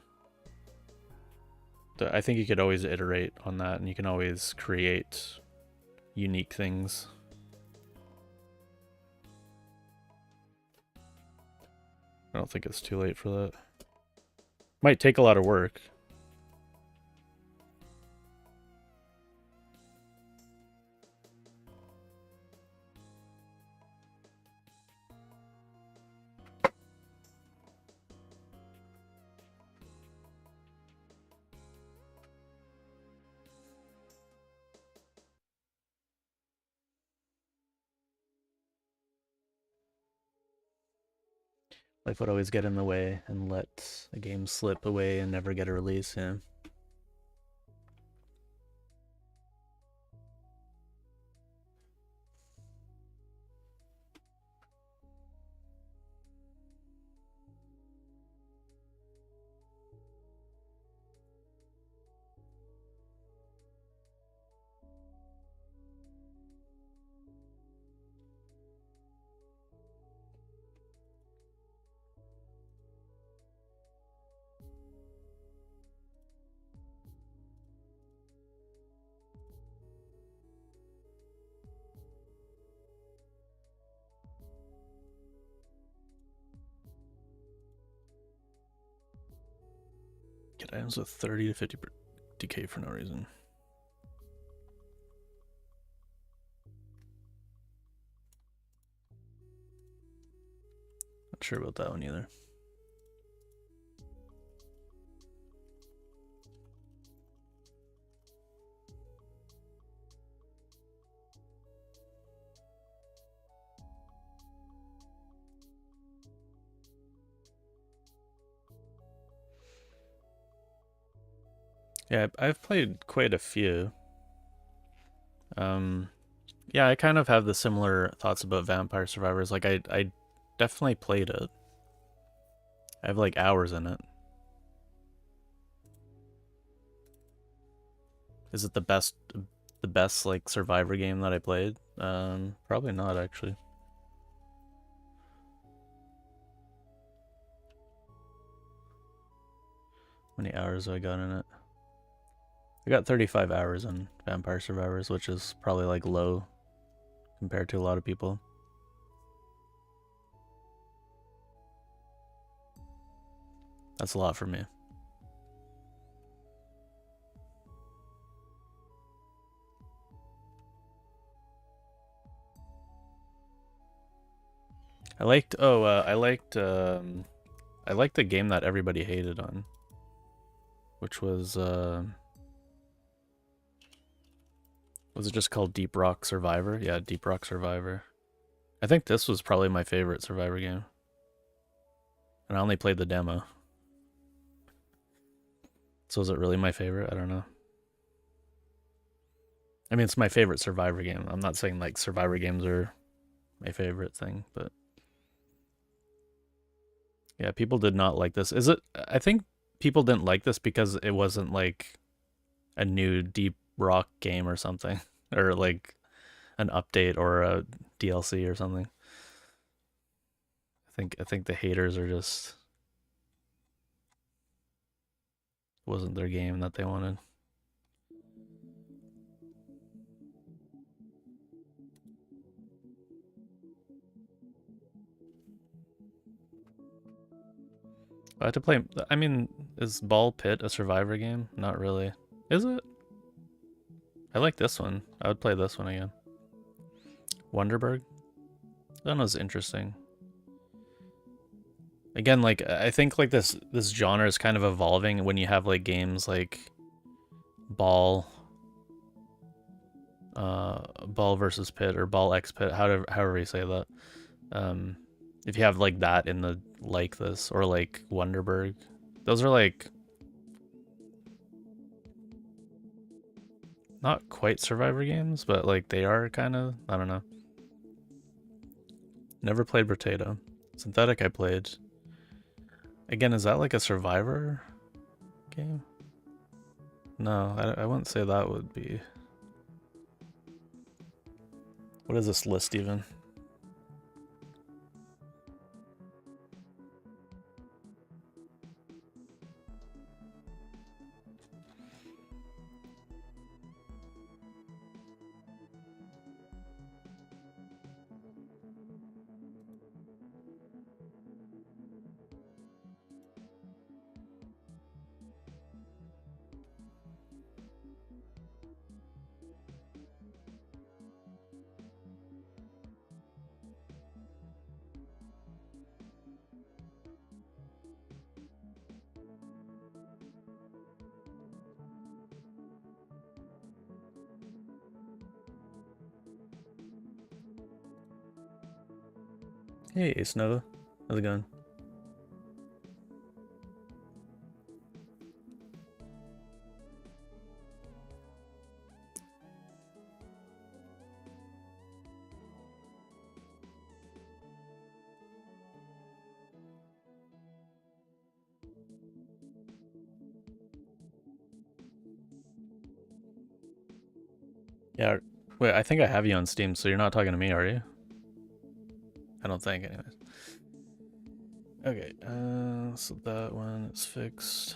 Speaker 1: I think you could always iterate on that, and you can always create unique things. I don't think it's too late for that. Might take a lot of work. Life would always get in the way and let a game slip away and never get a release, yeah. Get items with 30 to 50 decay for no reason. Not sure about that one either. Yeah, I've played quite a few. Yeah, I kind of have the similar thoughts about Vampire Survivors. Like, I definitely played it. I have like hours in it. Is it the best like Survivor game that I played? Probably not actually. How many hours have I got in it? I got 35 hours in Vampire Survivors, which is probably like low compared to a lot of people. That's a lot for me. I liked I liked the game that everybody hated on, which was it just called Deep Rock Survivor? Yeah, Deep Rock Survivor. I think this was probably my favorite Survivor game. And I only played the demo. So is it really my favorite? I don't know. I mean, it's my favorite Survivor game. I'm not saying like Survivor games are my favorite thing, but yeah, people did not like this. Is it? I think people didn't like this because it wasn't like a new Deep Rock game or something, or like an update or a DLC or something. I think the haters are just wasn't their game that they wanted. I had to play. I mean, is Ball Pit a Survivor game? Not really. Is it? I like this one. I would play this one again. Wonderberg? That was interesting. Again, like I think like this genre is kind of evolving when you have like games like Ball Ball versus Pit or Ball X Pit, however you say that. If you have like that in the like this or like Wonderberg, those are like not quite survivor games, but like they are kind of, I don't know. Never played Potato. Synthetic I played. Again, is that like a survivor game? No, I wouldn't say that would be. What is this list even? Hey, Ace Nova. How's it going? Yeah, wait, I think I have you on Steam, so you're not talking to me, are you? I don't think, anyways. Okay, so that one is fixed.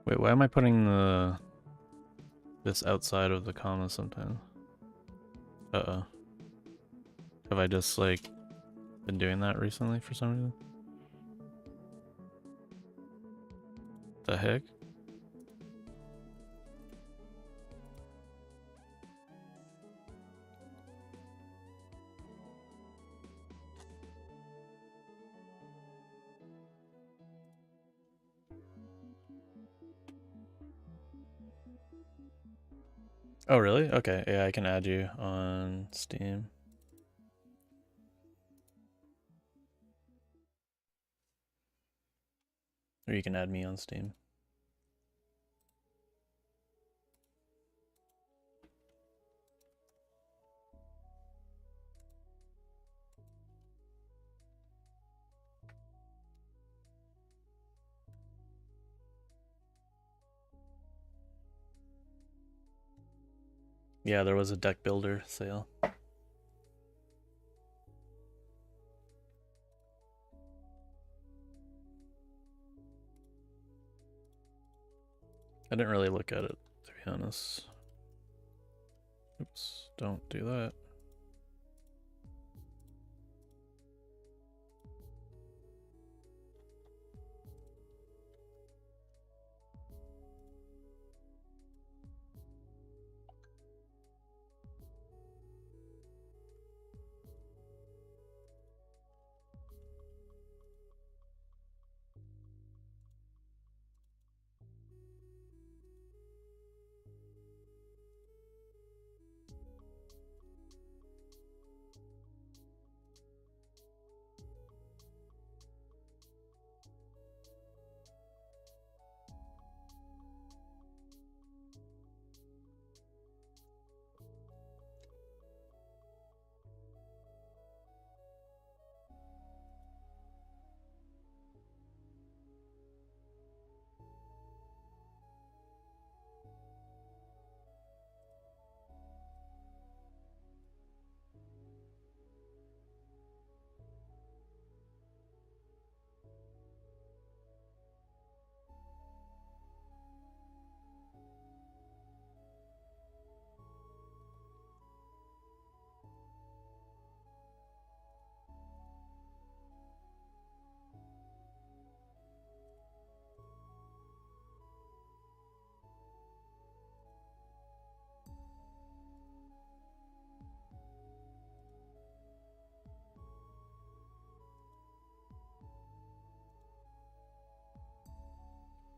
Speaker 1: Wait, why am I putting this outside of the comma sometimes? Uh-oh. Have I just, like, been doing that recently for some reason? The heck? Oh, really? Okay, yeah, I can add you on Steam. Or you can add me on Steam. Yeah, there was a deck builder sale. I didn't really look at it, to be honest. Oops, don't do that.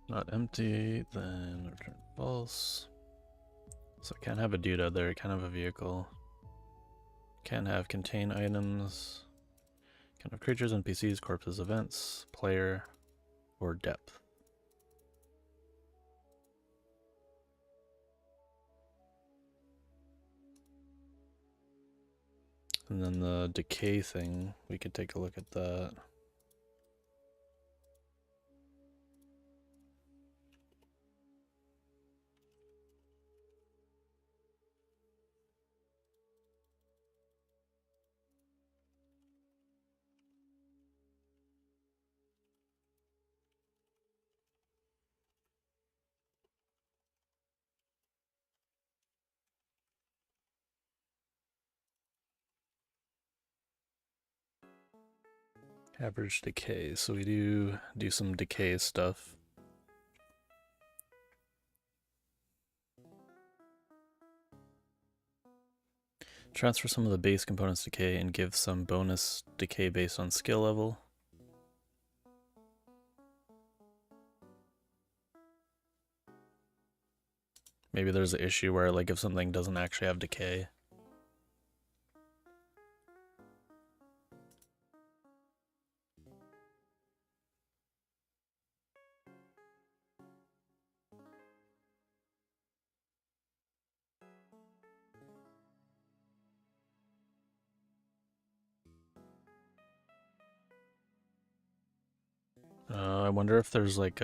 Speaker 1: not empty, then return false. So I can't have a dude out there, can't have a vehicle. Can't have contain items. Can't have creatures, NPCs, corpses, events, player, or depth. And then the decay thing, we could take a look at that. Average decay, so we do some decay stuff. Transfer some of the base components decay and give some bonus decay based on skill level. Maybe there's an issue where like if something doesn't actually have decay. I wonder if there's like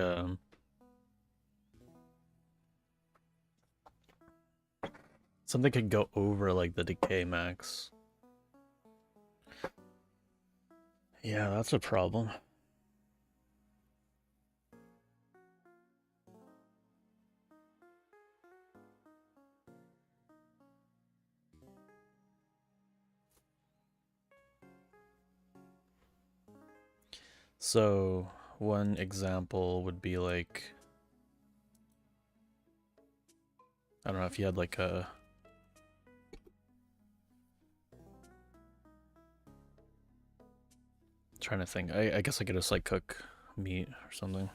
Speaker 1: something could go over like the decay max. Yeah, that's a problem. So one example would be like, I don't know if you had like a trying to think. I guess I could just like cook meat or something.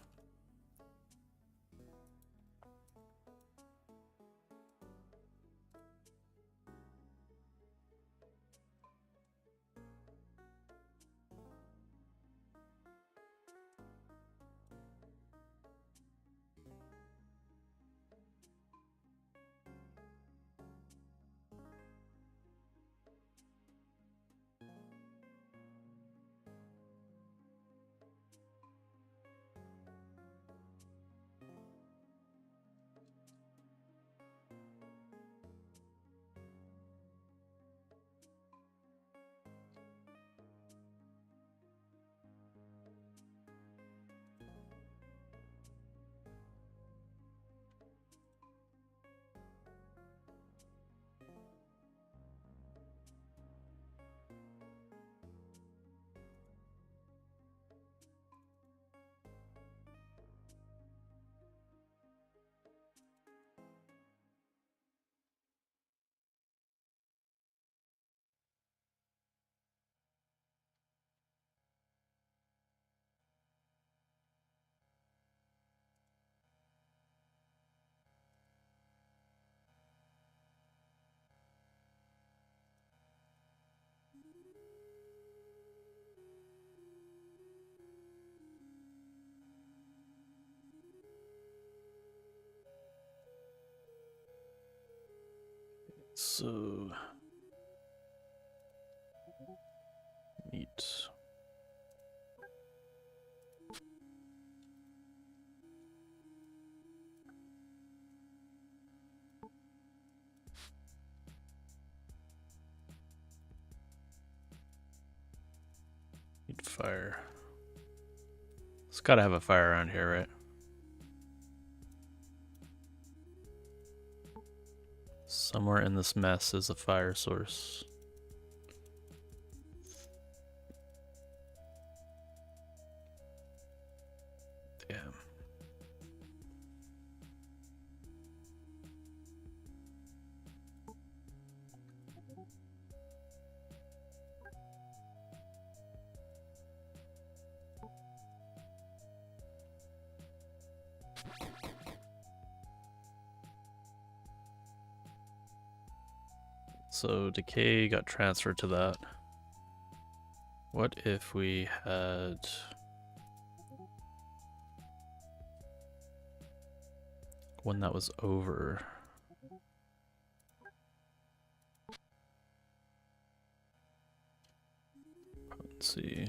Speaker 1: So meat. Need fire. It's gotta have a fire around here, right? Somewhere in this mess is a fire source. Damn. So decay got transferred to that. What if we had one that was over? Let's see.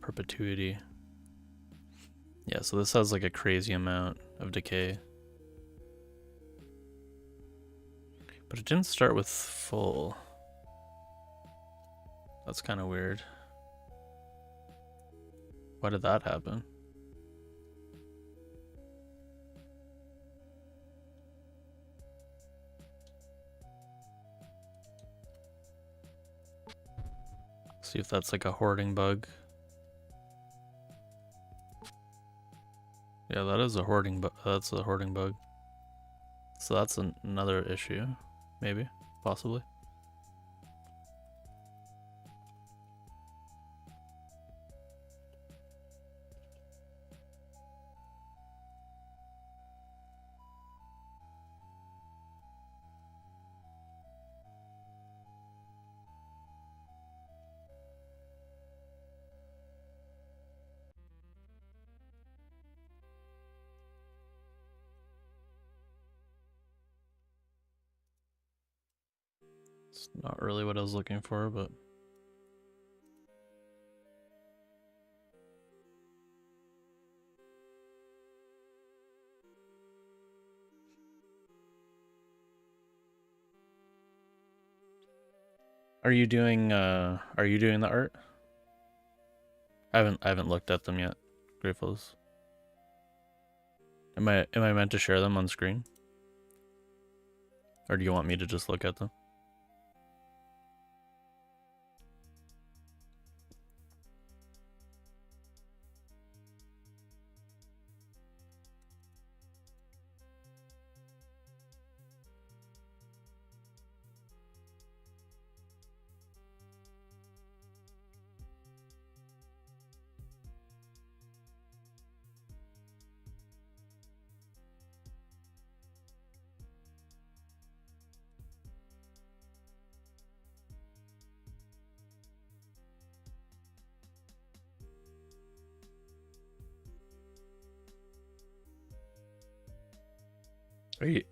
Speaker 1: Perpetuity. Yeah, so this has like a crazy amount of decay. But it didn't start with full. That's kind of weird. Why did that happen? See if that's like a hoarding bug. Yeah, that is a hoarding bug. That's a hoarding bug. So that's another issue, maybe, possibly. It's not really what I was looking for, but are you doing the art? I haven't looked at them yet. Gratefuls. Am I meant to share them on screen? Or do you want me to just look at them?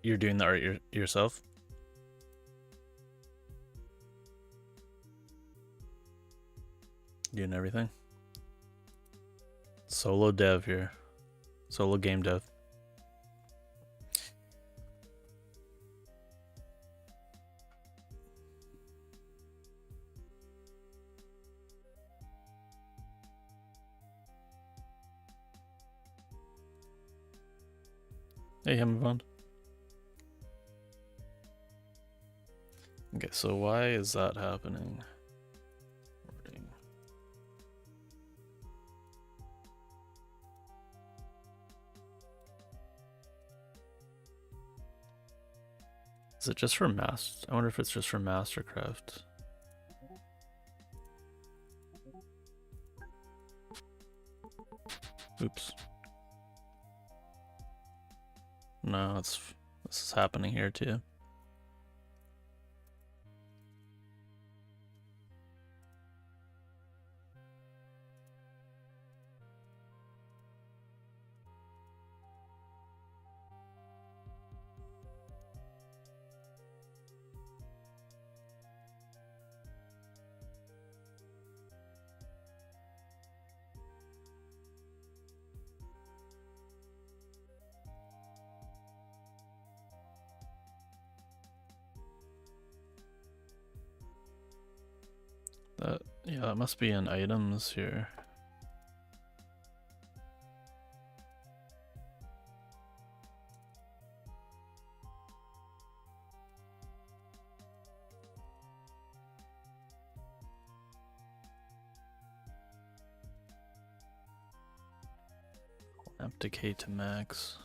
Speaker 1: You're doing the art yourself? Doing everything? Solo dev here. Solo game dev. Hey, Hemavond. Okay, so why is that happening? Is it just for Master? I wonder if it's just for Mastercraft. Oops. No, this is happening here too. Yeah, that must be in items here. Amp decay to max.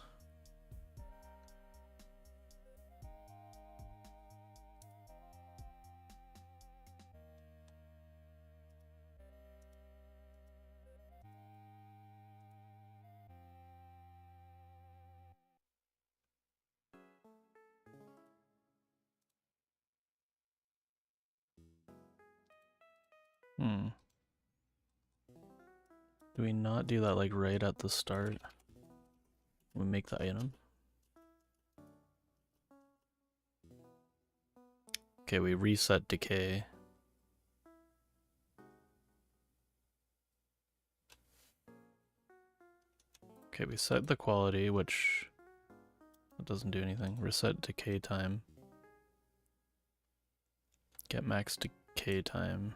Speaker 1: Do we not do that like right at the start? We make the item. Okay, we reset decay. Okay, we set the quality, which it doesn't do anything. Reset decay time. Get max decay time.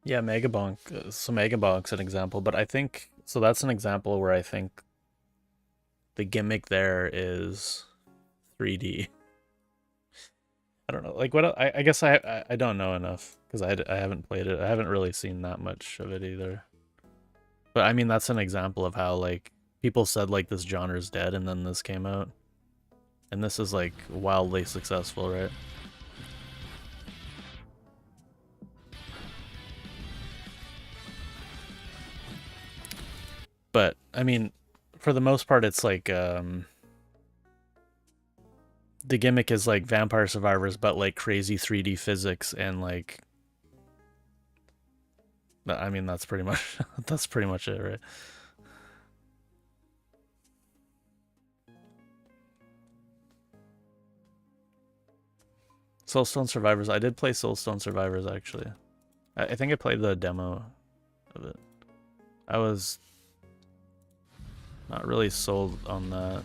Speaker 1: Yeah, Megabonk. So Megabonk's an example, but I think so. That's an example where I think the gimmick there is 3D. I don't know. Like what? I guess I don't know enough because I haven't played it. I haven't really seen that much of it either. But I mean, that's an example of how like people said like this genre is dead, and then this came out, and this is like wildly successful, right? But I mean, for the most part, it's like the gimmick is like Vampire Survivors, but like crazy 3D physics and like. I mean, that's pretty much it, right? Soulstone Survivors. I did play Soulstone Survivors actually. I think I played the demo of it. I was not really sold on that.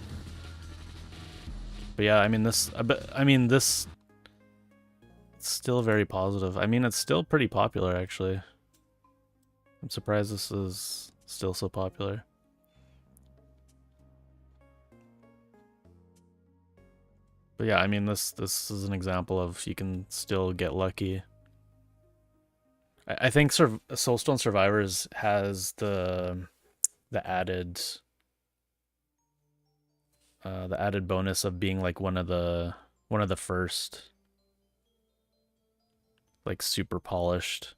Speaker 1: But yeah, I mean this. This. It's still very positive. I mean, it's still pretty popular actually. I'm surprised this is still so popular. But yeah, I mean this is an example of you can still get lucky. I think Soulstone Survivors has the added bonus of being like one of the first like super polished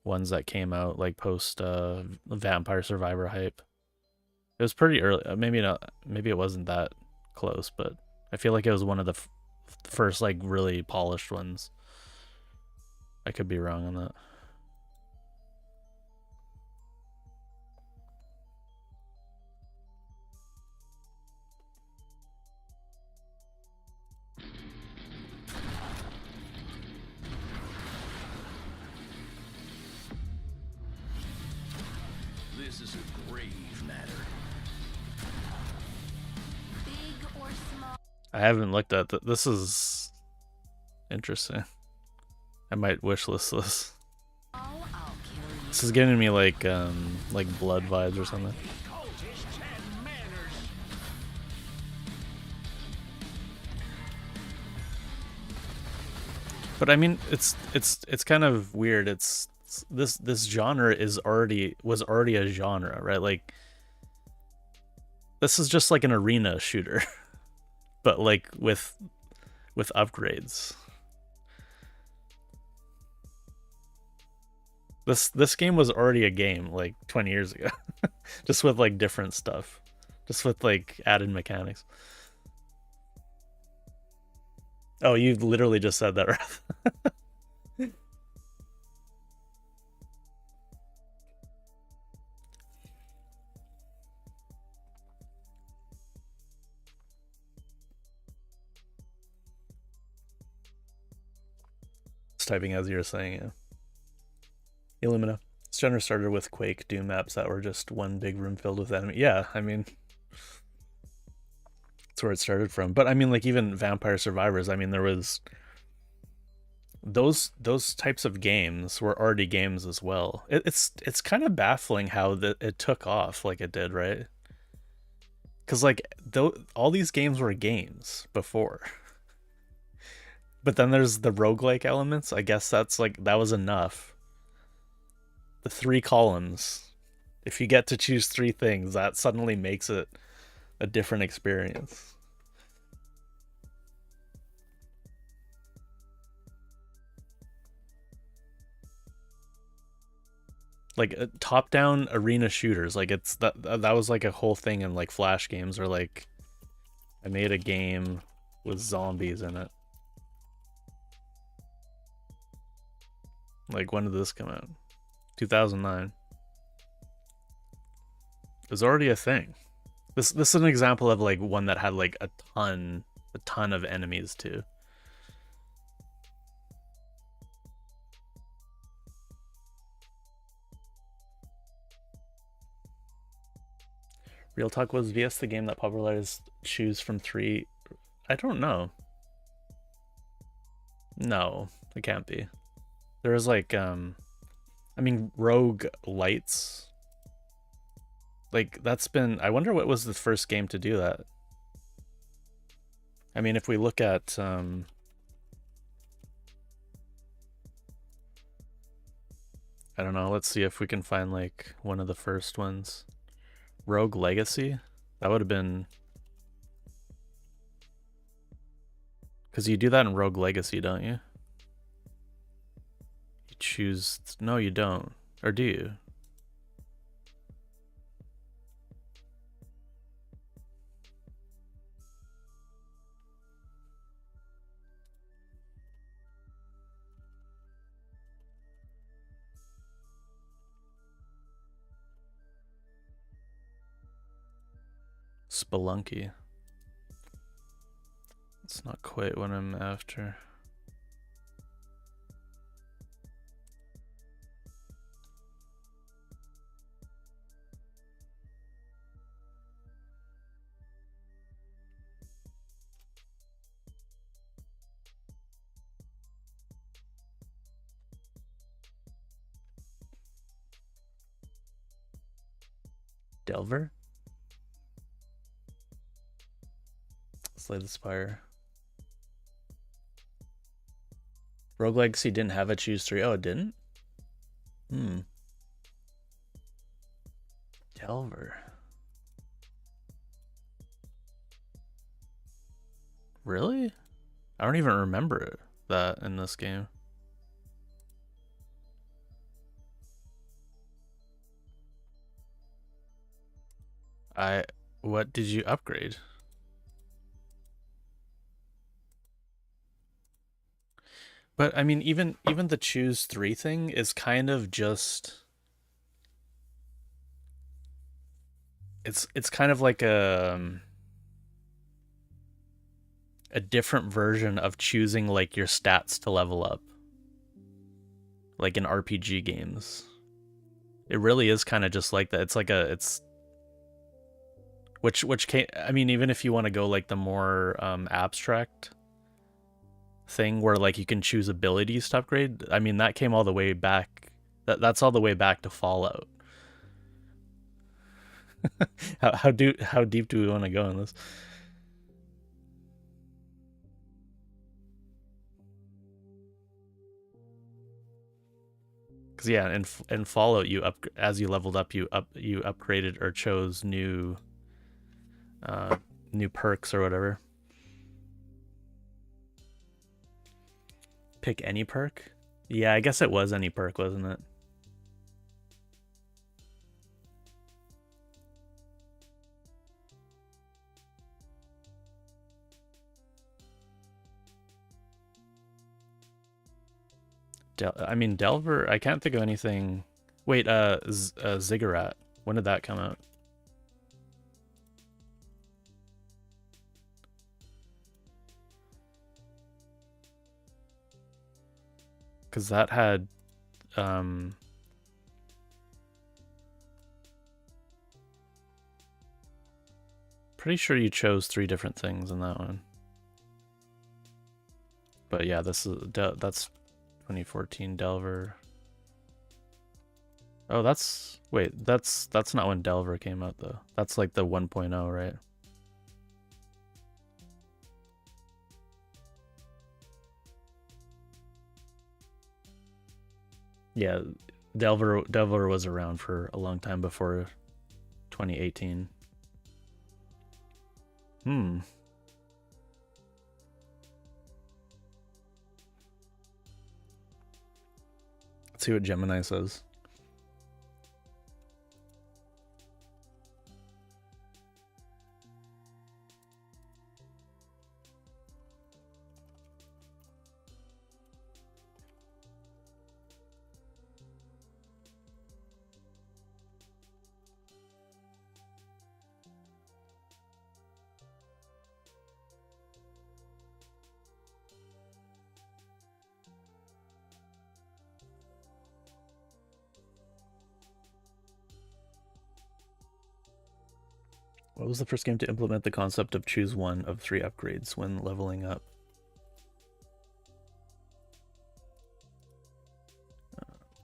Speaker 1: ones that came out like post Vampire Survivor hype. It was pretty early. Maybe it wasn't that close, but I feel like it was one of the first like really polished ones. I could be wrong on that.
Speaker 2: This is a grave matter. Big or small?
Speaker 1: I haven't looked at that. This is interesting. I might wishlist this. This is giving me like blood vibes or something. But I mean, it's kind of weird. This genre was already a genre, right? Like this is just like an arena shooter, but like with upgrades. This game was already a game like 20 years ago, just with like different stuff, just with like added mechanics. Oh, you literally just said that, right? Just typing as you were saying, yeah. Illumina. This genre started with Quake, Doom maps that were just one big room filled with enemy. Yeah, I mean, that's where it started from. But I mean, like even Vampire Survivors. I mean, there was those types of games were already games as well. It's kind of baffling how it took off like it did, right? Because like all these games were games before. But then there's the roguelike elements. I guess that's like that was enough the 3 columns. If you get to choose 3 things, that suddenly makes it a different experience. Like top-down arena shooters, like it's that was like a whole thing in like Flash games, or like I made a game with zombies in it. Like, when did this come out? 2009. It was already a thing. This is an example of like one that had like a ton of enemies too. Real Talk, was VS the game that popularized choose from 3? I don't know. No, it can't be. There was like I mean, Rogue Lights. Like, that's been, I wonder what was the first game to do that. I mean, if we look at I don't know, let's see if we can find like one of the first ones. Rogue Legacy? That would have been, because you do that in Rogue Legacy, don't you? You choose, no you don't. Or do you? Spelunky. It's not quite what I'm after. Delver? Slay the Spire. Rogue Legacy didn't have a choose 3. Oh, it didn't? Delver. Really? I don't even remember that in this game. What did you upgrade? But I mean, even the choose 3 thing is kind of just, it's kind of like a different version of choosing like your stats to level up, like in RPG games. It really is kind of just like that. It's like which can, I mean, even if you want to go like the more abstract thing where like you can choose abilities to upgrade, I mean, that came all the way back. That's all the way back to Fallout. how deep do we want to go in this? Because yeah, in Fallout, as you leveled up, you upgraded or chose new perks or whatever. Pick any perk? Yeah, I guess it was any perk, wasn't it? I mean, Delver, I can't think of anything. Wait, Ziggurat. When did that come out? Because that had, pretty sure you chose 3 different things in that one. But yeah, that's 2014 Delver. Oh, that's not when Delver came out though. That's like the 1.0, right? Yeah, Delver was around for a long time before 2018. Let's see what Gemini says. What was the first game to implement the concept of choose one of 3 upgrades when leveling up?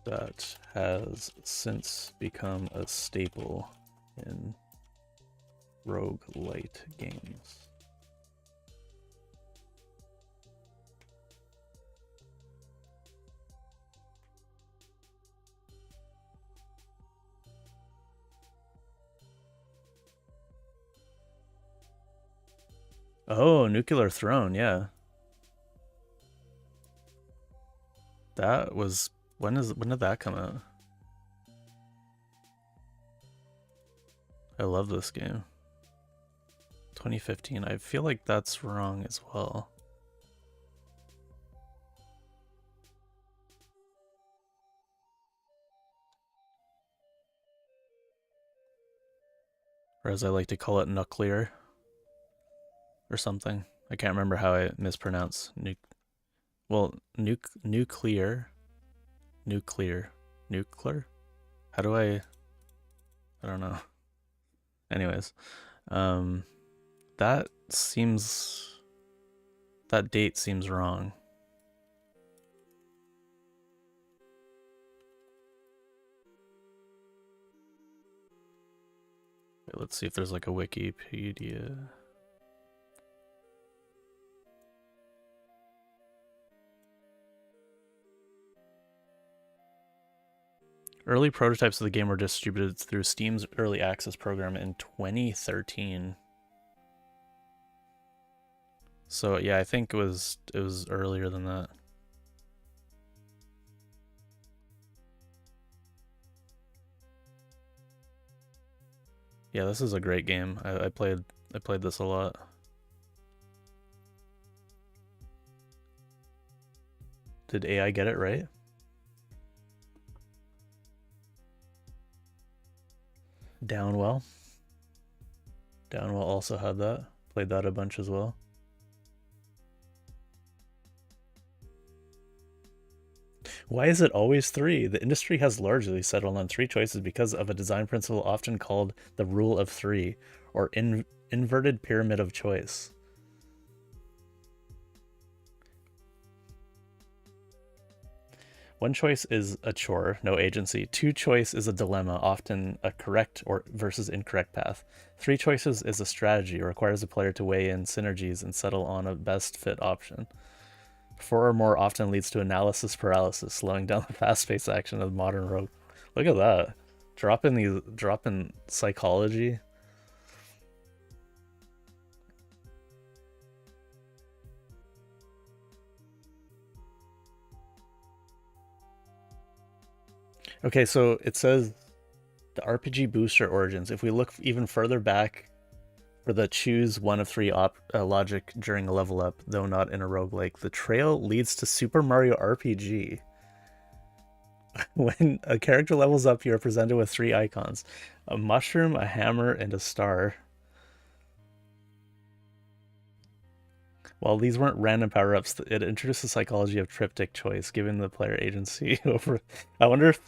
Speaker 1: That has since become a staple in roguelite games. Oh, Nuclear Throne, yeah. That was when did that come out? I love this game. 2015. I feel like that's wrong as well. Or as I like to call it, Nuclear. Or something. I can't remember how I mispronounce nuclear. How do I don't know. Anyways, that date seems wrong. Okay, let's see if there's like a Wikipedia. Early prototypes of the game were distributed through Steam's early access program in 2013. So yeah, I think it was earlier than that. Yeah, this is a great game. I played this a lot. Did AI get it right? Downwell. Downwell also had that. Played that a bunch as well. Why is it always 3? The industry has largely settled on 3 choices because of a design principle often called the rule of 3, or inverted pyramid of choice. One choice is a chore, no agency. 2 choice is a dilemma, often a correct or versus incorrect path. 3 choices is a strategy, requires the player to weigh in synergies and settle on a best fit option. 4 or more often leads to analysis paralysis, slowing down the fast-paced action of modern rogue. Look at that. Dropping psychology. Okay, so it says the RPG booster origins. If we look even further back for the choose one of 3 logic during a level up, though not in a roguelike, the trail leads to Super Mario RPG. When a character levels up, you are presented with 3 icons: a mushroom, a hammer, and a star. While these weren't random power-ups, it introduced the psychology of triptych choice, giving the player agency over... I wonder if...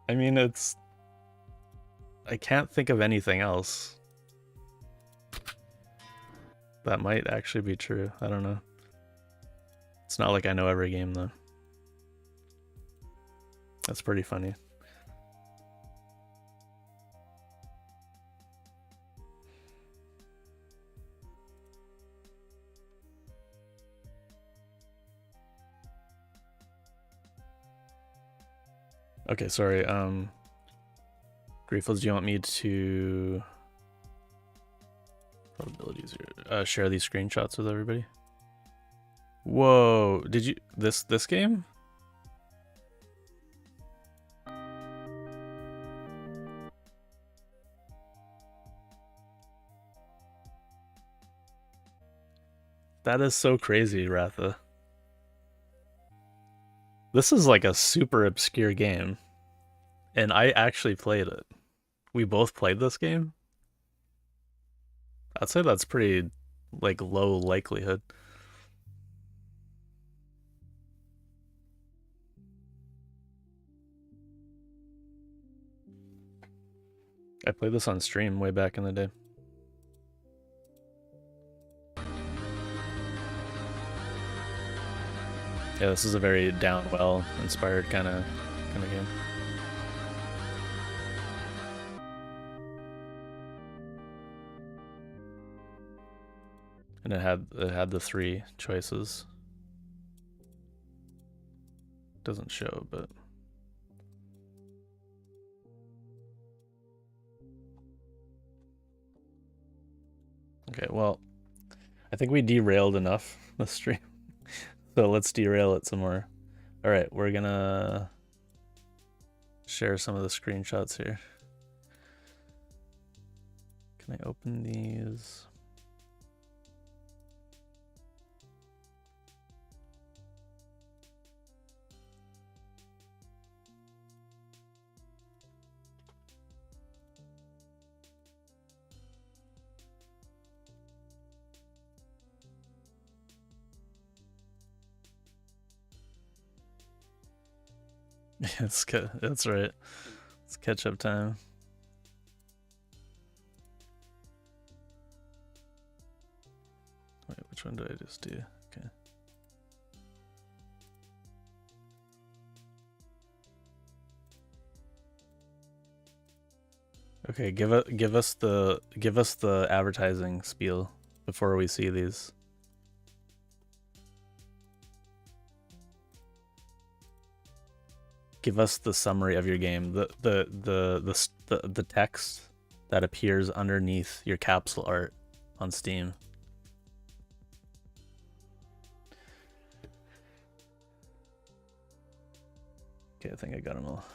Speaker 1: I mean, it's... I can't think of anything else. That might actually be true. I don't know. It's not like I know every game, though. That's pretty funny. Okay, sorry. Griefles, do you want me to probabilities here? Share these screenshots with everybody? Whoa, did you this game? That is so crazy, Ratha. This is like a super obscure game. And I actually played it. We both played this game? I'd say that's pretty like low likelihood. I played this on stream way back in the day. Yeah, this is a very Downwell inspired kind of game. And it had the 3 choices. Doesn't show, but okay, well, I think we derailed enough the stream. So let's derail it some more. All right, we're gonna share some of the screenshots here. Can I open these? That's right. It's catch up time. Wait, which one did I just do? Okay. Okay, give us the advertising spiel before we see these. Give us the summary of your game. The text that appears underneath your capsule art on Steam. Okay, I think I got them all.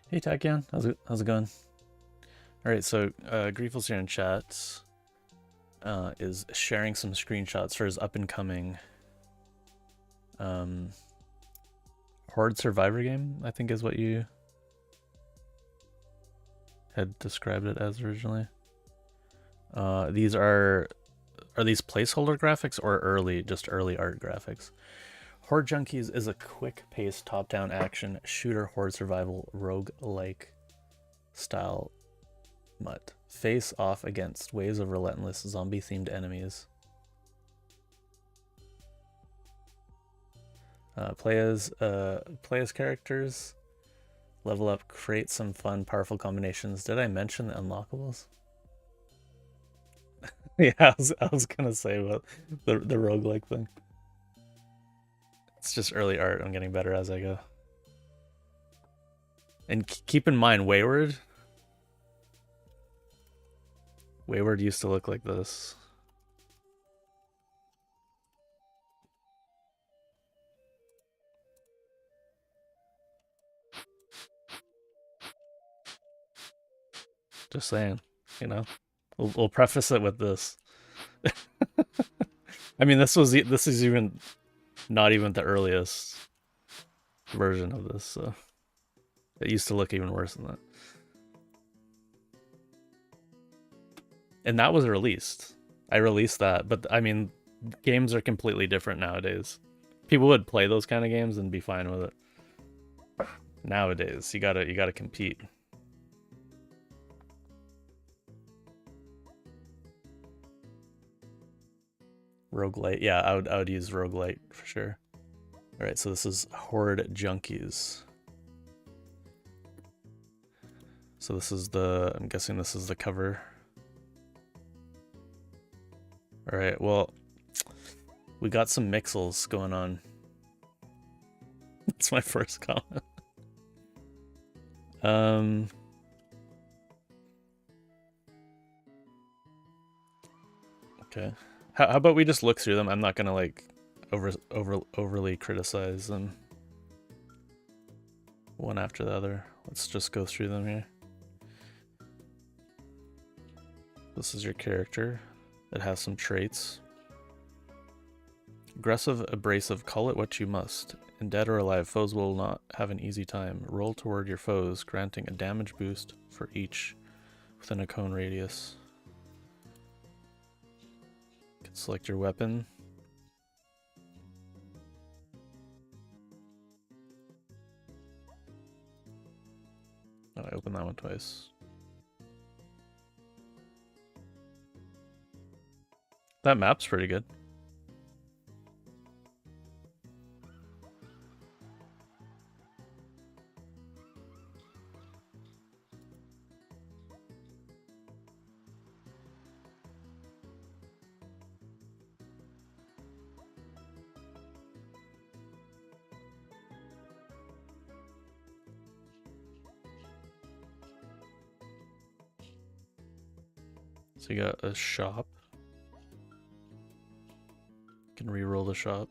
Speaker 1: Hey Takian, how's it going? All right, so Griefles here in chat is sharing some screenshots for his up and coming Horde Survivor game, I think is what you had described it as originally. These are these placeholder graphics or just early art graphics? Horde Junkies is a quick-paced top-down action shooter horde survival roguelike style mutt. Face off against waves of relentless zombie-themed enemies. Play as characters. Level up, create some fun, powerful combinations. Did I mention the unlockables? Yeah, I was gonna say about the roguelike thing. It's just early art. I'm getting better as I go. And keep in mind, Wayward used to look like this. Just saying, you know, we'll preface it with this. I mean, this is even not even the earliest version of this, so it used to look even worse than that. And that was released. I released that, but I mean, games are completely different nowadays. People would play those kind of games and be fine with it. Nowadays, you gotta compete. Roguelite. Yeah, I would use roguelite for sure. All right, so this is Horde Junkies. So this is the, I'm guessing this is the cover. All right, well, we got some mixels going on. That's my first comment. Okay. How about we just look through them? I'm not gonna like overly criticize them one after the other. Let's just go through them here. This is your character. It has some traits. Aggressive, abrasive, call it what you must. In dead or alive, foes will not have an easy time. Roll toward your foes, granting a damage boost for each within a cone radius. You can select your weapon. Oh, I opened that one twice. That map's pretty good. So you got a shop. You can re-roll the shop.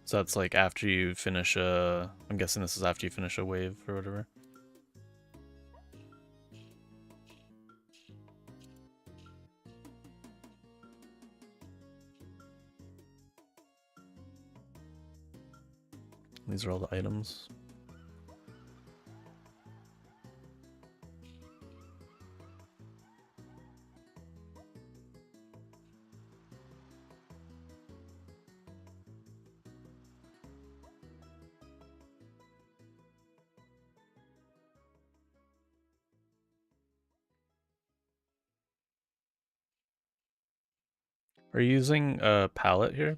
Speaker 1: So that's like after you finish a... I'm guessing this is after you finish a wave or whatever. These are all the items. Are you using a palette here?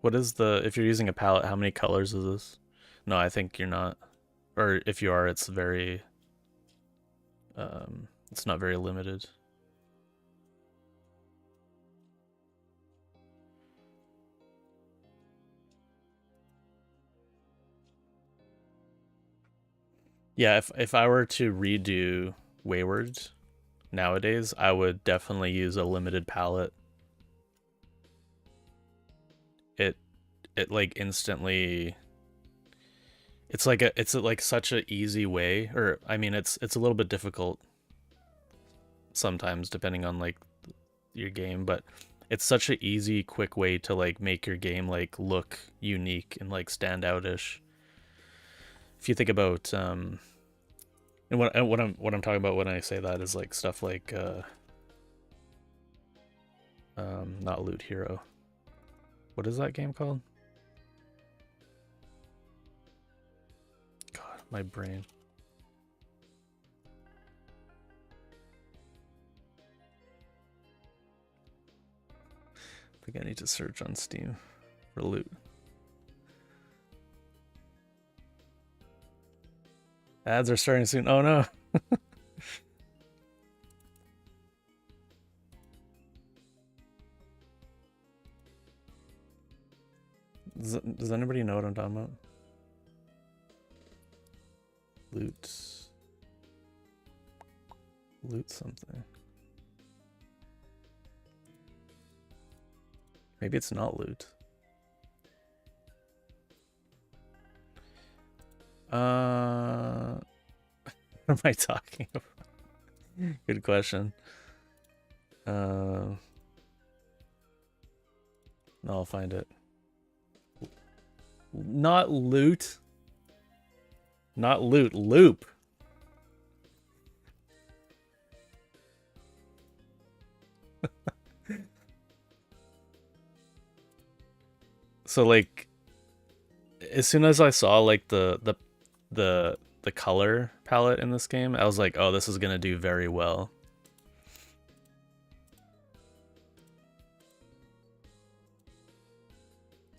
Speaker 1: What is the, if you're using a palette, how many colors is this? No, I think you're not. Or if you are, it's very, it's not very limited. Yeah, if I were to redo Wayward nowadays, I would definitely use a limited palette. It like instantly, it's like such an easy way, or I mean it's a little bit difficult sometimes depending on like your game, but it's such an easy, quick way to like make your game like look unique and like stand out-ish. If you think about and what I'm talking about when I say that is like stuff like not Loot Hero. What is that game called? God, my brain. I think I need to search on Steam for loot. Ads are starting soon. Oh no. Does anybody know what I'm talking about? Loot something. Maybe it's not loot. What am I talking about? Good question. No, I'll find it. Not loot. Not loot. Loop. So like, as soon as I saw like the color palette in this game, I was like, oh, this is gonna do very well.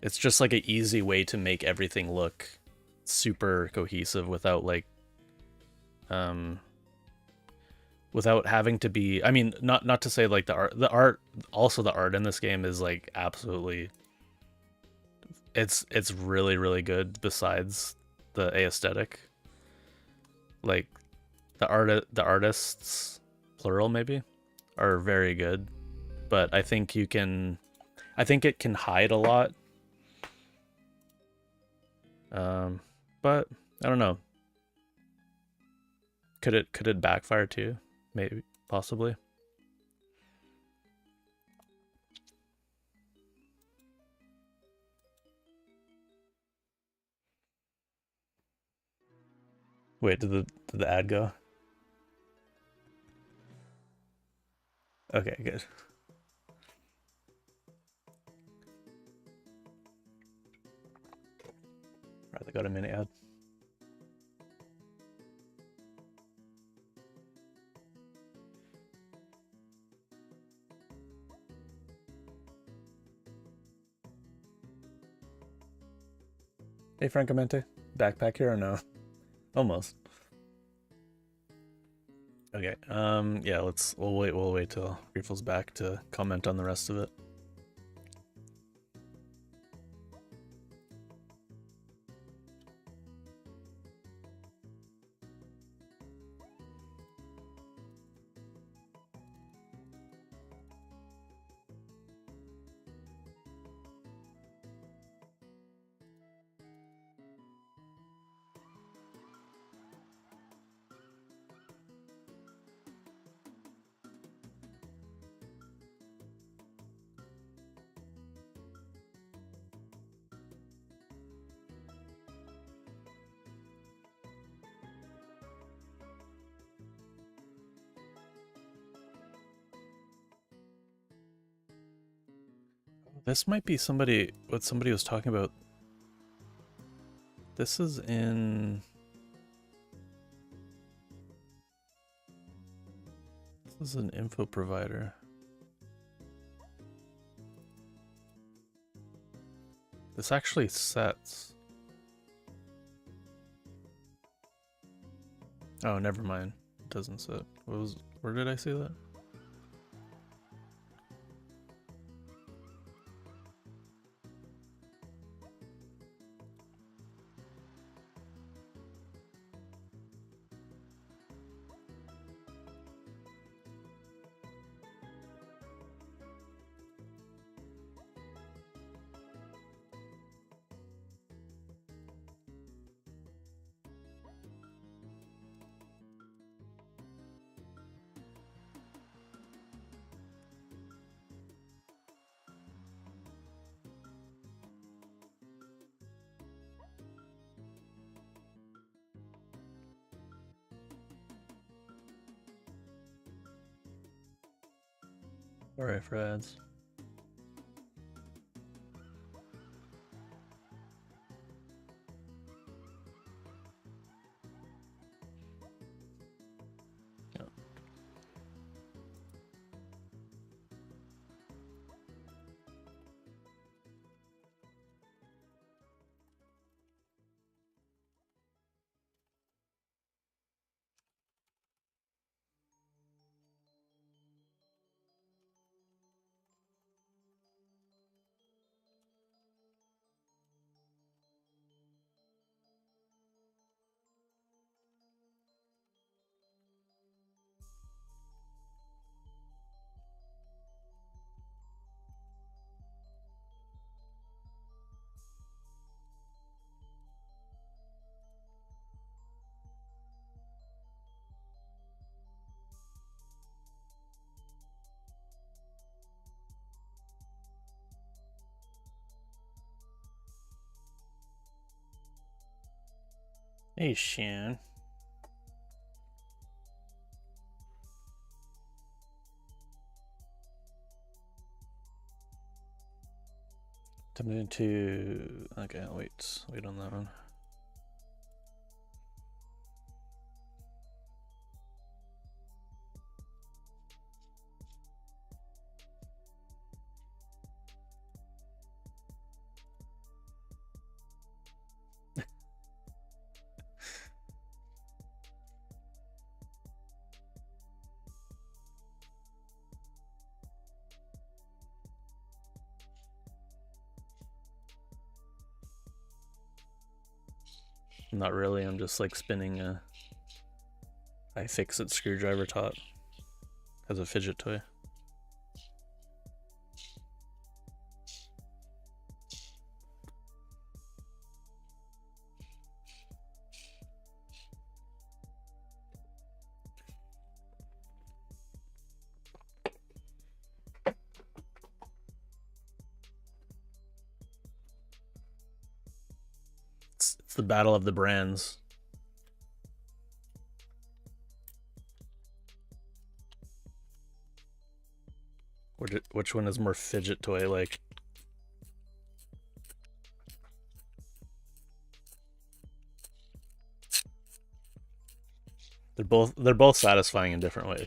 Speaker 1: It's just like an easy way to make everything look super cohesive without like without having to be, I mean, not to say like the art also the art in this game is like absolutely, it's really really good besides the aesthetic. Like the artists, plural maybe, are very good, but I think it can hide a lot. But I don't know. Could it backfire too? Maybe, possibly. Wait, did the ad go? Okay, good. Right, they got a mini ad. Hey, Francamente, backpack here or no? Almost. Okay. Yeah. We'll wait till Griefel's back to comment on the rest of it. This might be what somebody was talking about. This is in... This is an info provider. This actually sets. Oh, never mind. It doesn't set. Where did I see that? Alright, Freds. Yeah. Hey, Shan. To okay, wait on that one. Not really, I'm just like spinning a iFixit screwdriver top as a fidget toy. It's the battle of the brands. Which one is more fidget toy like? They're both satisfying in different ways.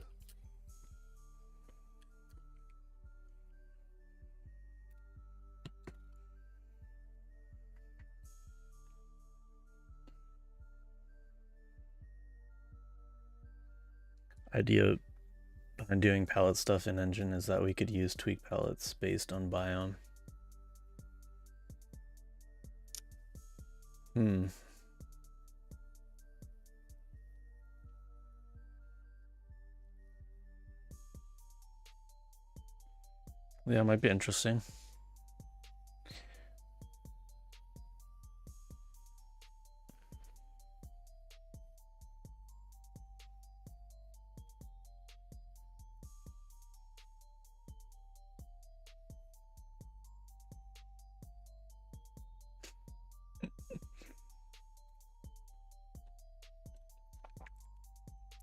Speaker 1: Idea behind doing palette stuff in engine is that we could use tweak palettes based on biome. Yeah, it might be interesting.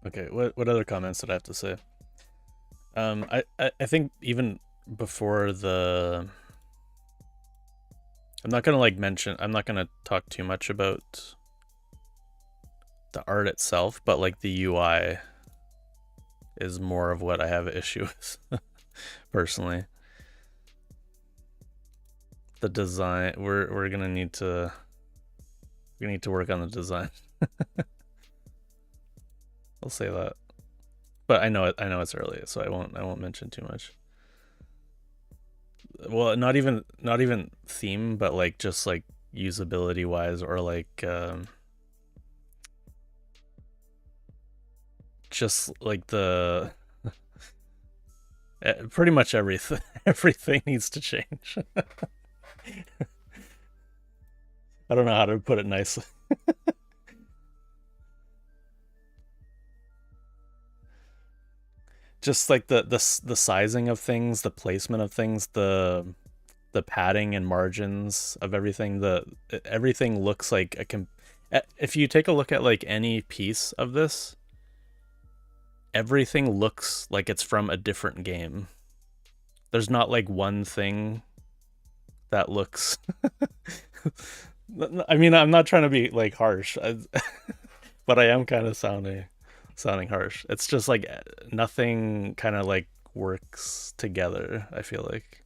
Speaker 1: Okay, what other comments did I have to say? I think even before the, I'm not gonna talk too much about the art itself, but like the UI is more of what I have an issue with personally. The design, we're gonna need to work on the design. I'll say that, but I know it's early, so I won't mention too much. Well, not even theme, but like just like usability wise, or like just like the pretty much everything needs to change. I don't know how to put it nicely. Just like the sizing of things, the placement of things, the padding and margins of everything. Everything looks like if you take a look at like any piece of this, everything looks like it's from a different game. There's not like one thing that looks I mean, I'm not trying to be like harsh, but I am kind of sounding harsh. It's just like nothing kind of like works together, I feel like.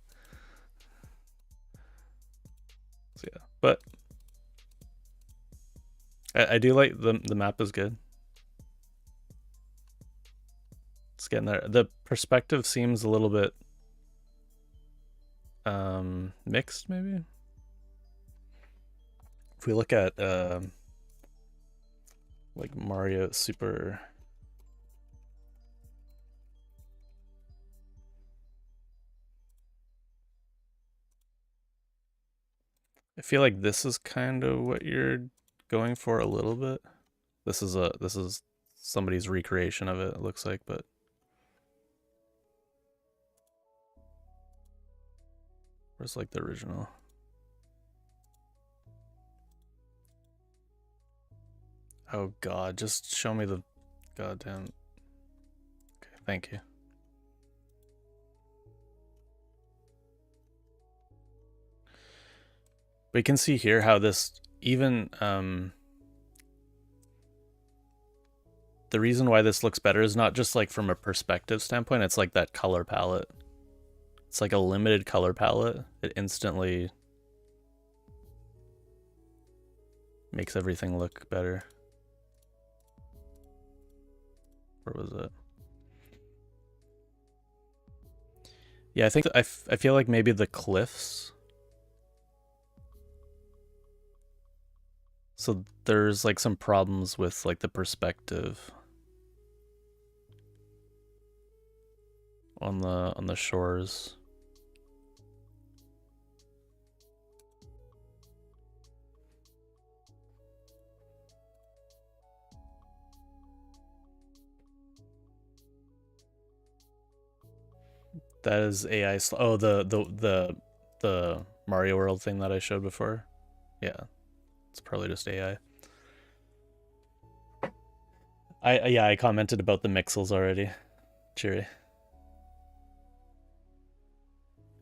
Speaker 1: So yeah, but I do like the map is good. It's getting there. The perspective seems a little bit mixed, maybe. If we look at like Mario Super, I feel like this is kind of what you're going for a little bit. This is somebody's recreation of it, it looks like, but where's like the original? Oh god, just show me the goddamn. Okay, thank you. We can see here how this even the reason why this looks better is not just like from a perspective standpoint, it's like that color palette. It's like a limited color palette. It instantly makes everything look better. Where was it? Yeah, I think I feel like maybe the cliffs So there's like some problems with like the perspective on the shores. That is AI. Oh, the Mario World thing that I showed before. Yeah, it's probably just AI. Yeah, I commented about the mixels already. Cheery.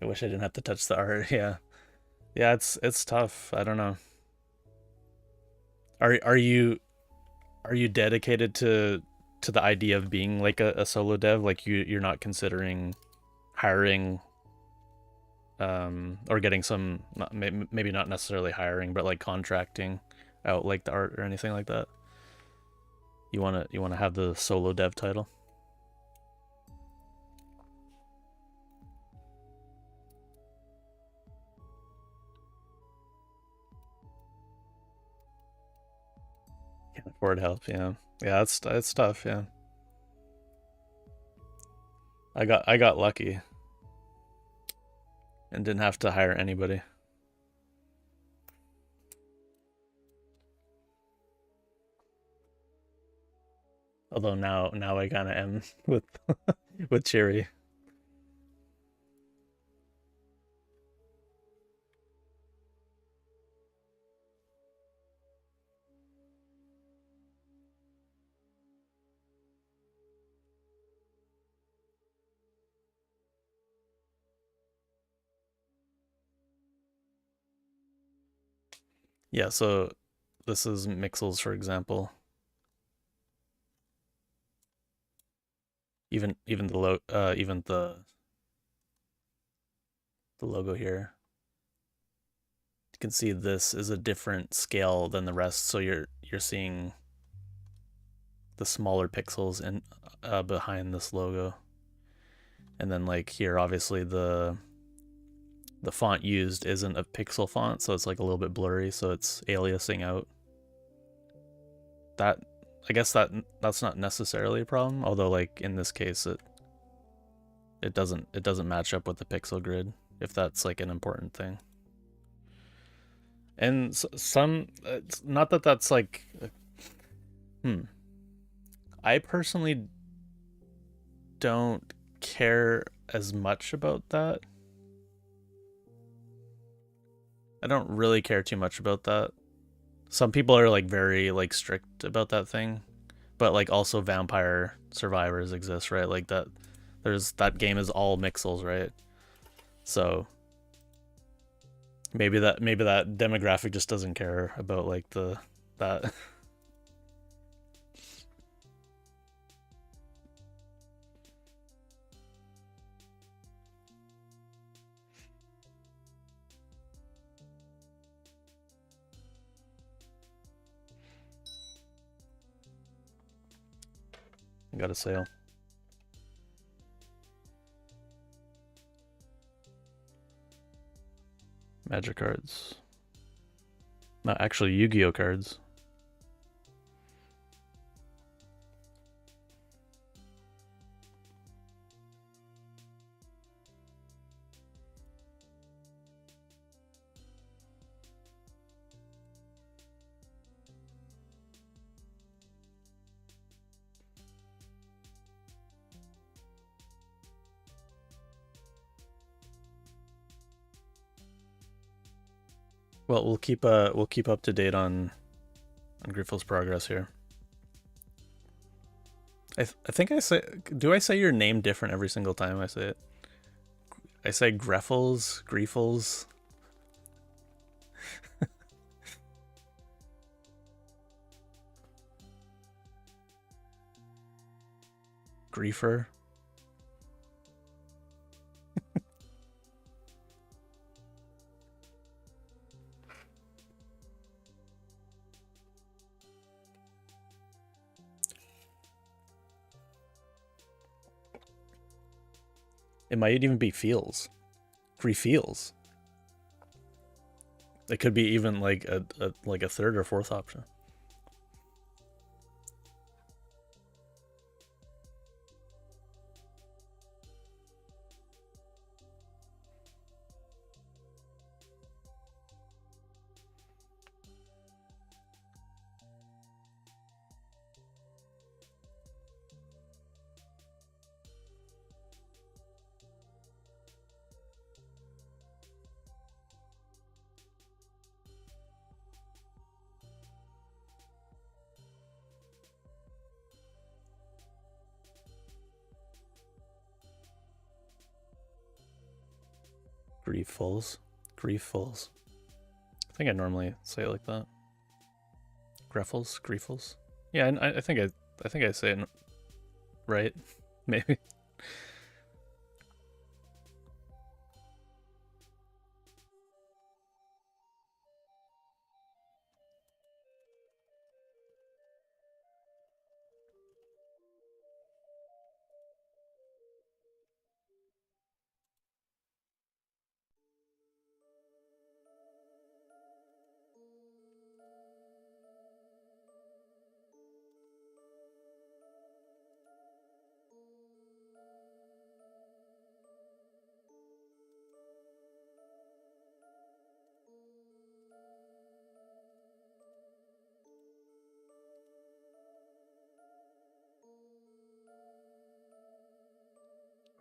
Speaker 1: I wish I didn't have to touch the art. Yeah, yeah, it's tough. I don't know. Are you dedicated to the idea of being like a solo dev? Like you're not considering hiring or getting some maybe not necessarily hiring, but like contracting out like the art or anything like that? You wanna have the solo dev title? Can't afford help, yeah. Yeah, it's tough, yeah. I got lucky and didn't have to hire anybody. Although now I kinda am with with Cheery. Yeah, so this is Mixels, for example. Even even the logo here. You can see this is a different scale than the rest, so you're seeing the smaller pixels in behind this logo. And then like here, obviously the font used isn't a pixel font, so it's like a little bit blurry, so it's aliasing out. That I guess that's not necessarily a problem, although like in this case it doesn't match up with the pixel grid if that's like an important thing. And some it's not that that's like hmm. I personally don't care as much about that. I don't really care too much about that. Some people are like very like strict about that thing, but like also Vampire Survivors exists, right? Like there's that game is all mixels, right? So maybe that demographic just doesn't care about like the that. Got a sale. Magic cards. No, actually Yu-Gi-Oh cards. Well, we'll keep up to date on Griffel's progress here. I think I say do I say your name different every single time I say it? I say Greffels, Griefels. Griefer. It might even be feels. Griefeels. It could be even like a third or fourth option. Grieffuls. Grieffuls. I think I normally say it like that. Greffels? Grieffuls? Yeah, I think I say it right. Maybe.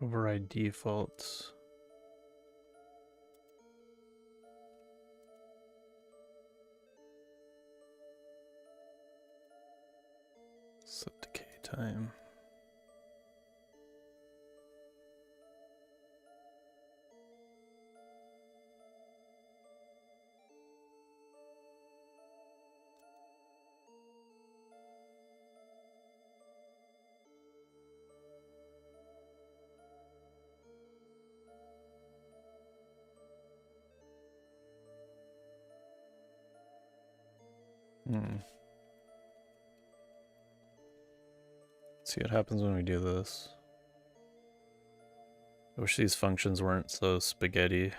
Speaker 1: Override defaults. Set decay time. Let's see what happens when we do this. I wish these functions weren't so spaghetti.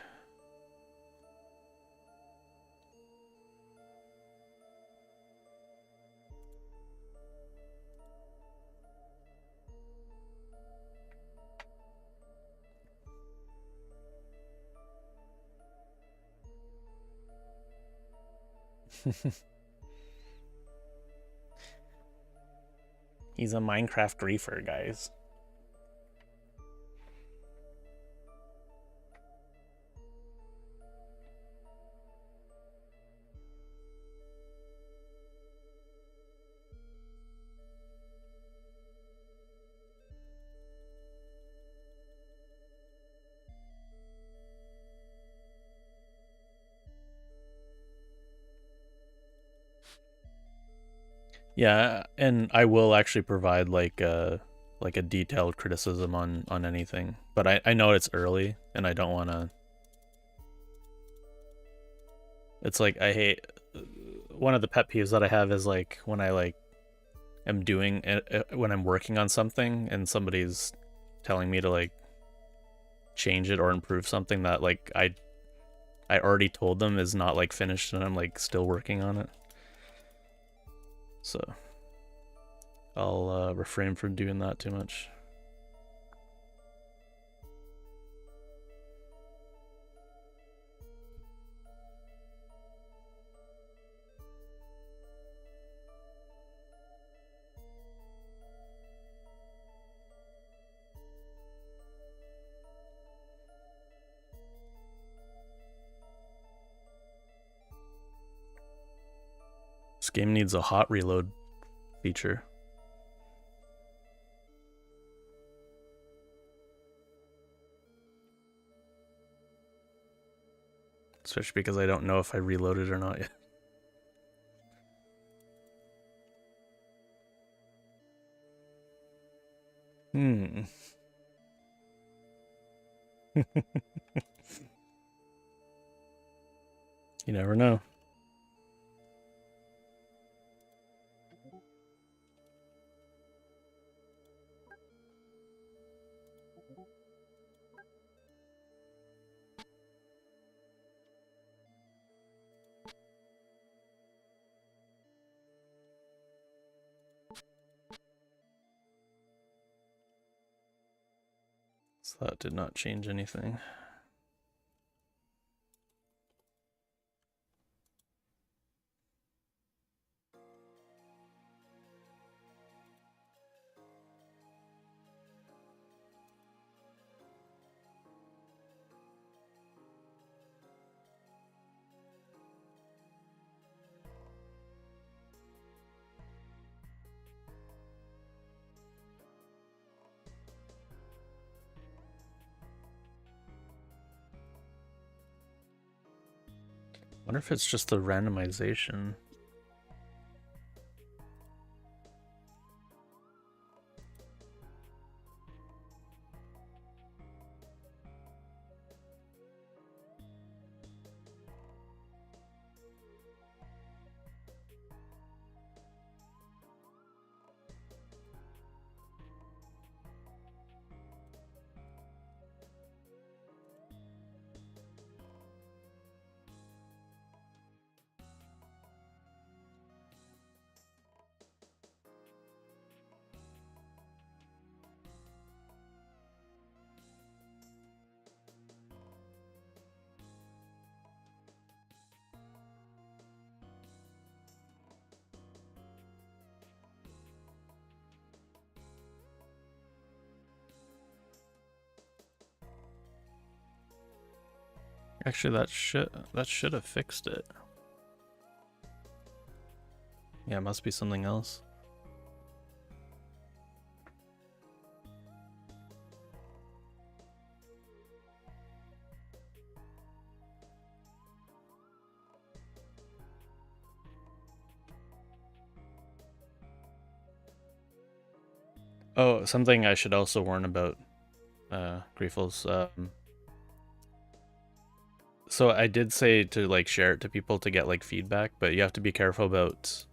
Speaker 1: He's a Minecraft griefer, guys. Yeah, and I will actually provide like a detailed criticism on anything, but I know it's early and I don't want to. It's like I hate one of the pet peeves that I have is like when I like am doing it, when I'm working on something and somebody's telling me to like change it or improve something that like I already told them is not like finished and I'm like still working on it. So I'll refrain from doing that too much. This game needs a hot reload feature. Especially because I don't know if I reloaded or not yet. You never know. That did not change anything. Wonder if it's just the randomization. Actually, that should have fixed it. Yeah, it must be something else. Oh, something I should also warn about, Griefles. So I did say to like share it to people to get like feedback, but you have to be careful about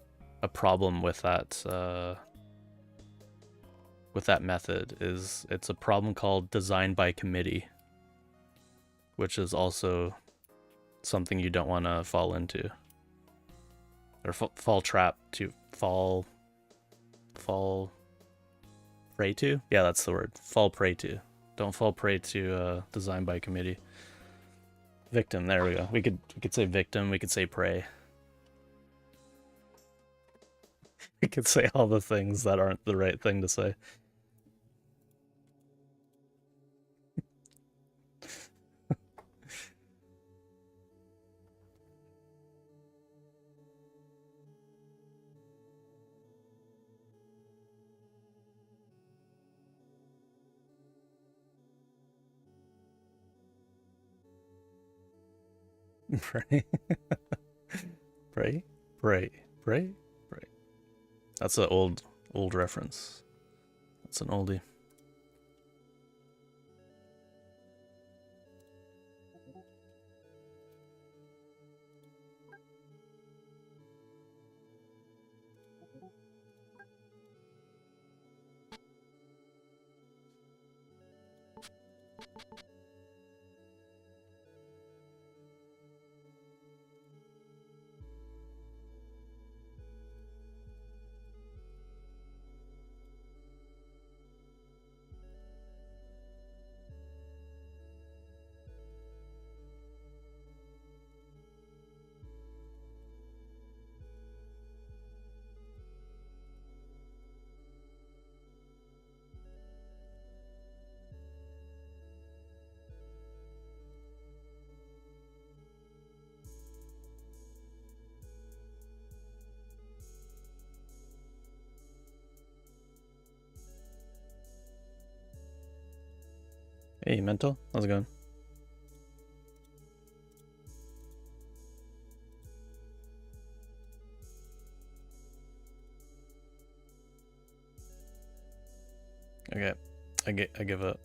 Speaker 1: a problem with that method. Is it's a problem called design by committee, which is also something you don't want to fall into, or fall prey to. Yeah, that's the word. Fall prey to. Don't fall prey to design by committee. Victim. There we go. We could say victim. We could say prey. We could say all the things that aren't the right thing to say. Pray. Pray. Pray. Pray. Pray. That's an old reference. That's an oldie. Hey, Mental. How's it going? Okay. I give up.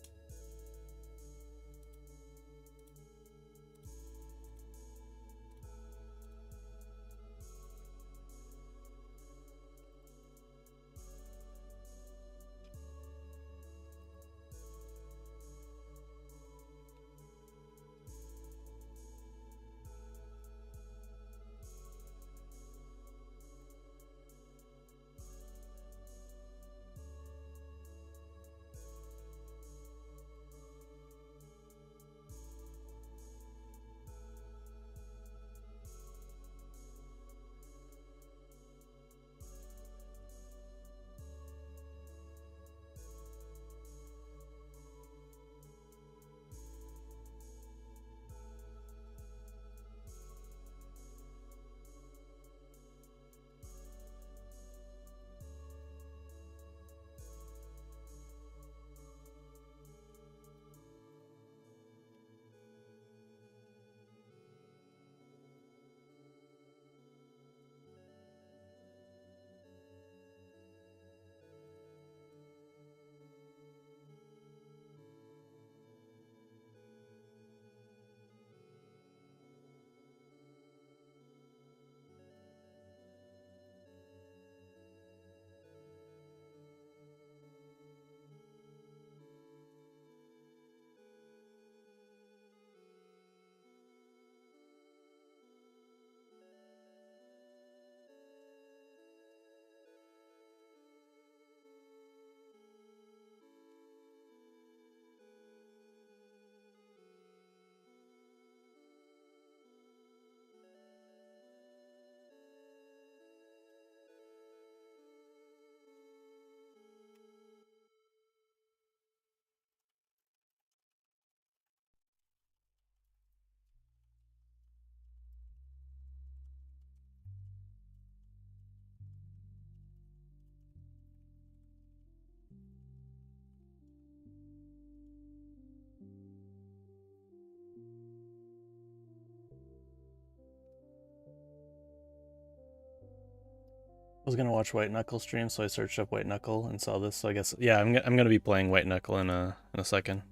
Speaker 1: was gonna watch White Knuckle stream, so I searched up White Knuckle and saw this. So I guess yeah, I'm gonna be playing White Knuckle in a second.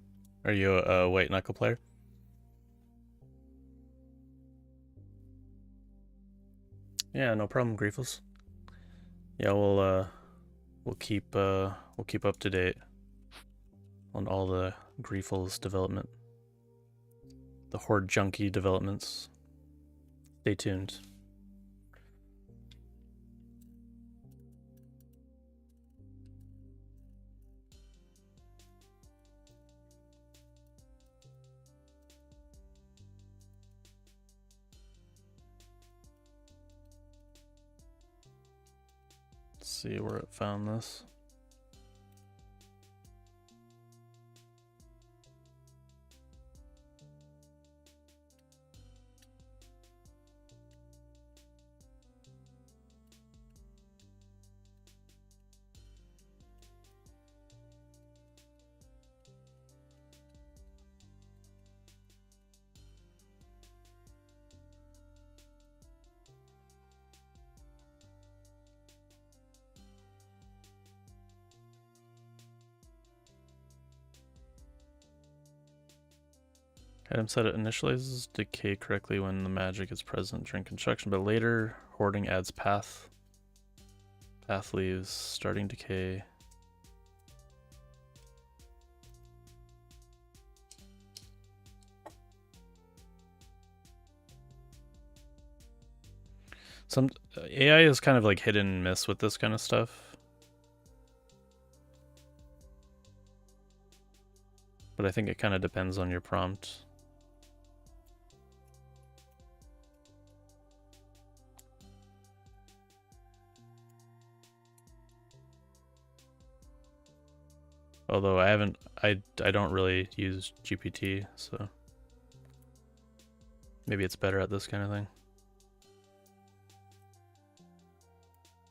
Speaker 1: Are you a White Knuckle player? Yeah, no problem, Griefles. Yeah, we'll keep up to date on all the Griefles development, the Horde Junkie developments. Stay tuned. Let's see where it found this. Item said it initializes decay correctly when the magic is present during construction, but later hoarding adds path. Path leaves, starting decay. Some AI is kind of like hit and miss with this kind of stuff. But I think it kind of depends on your prompt. Although I don't really use GPT, so maybe it's better at this kind of thing.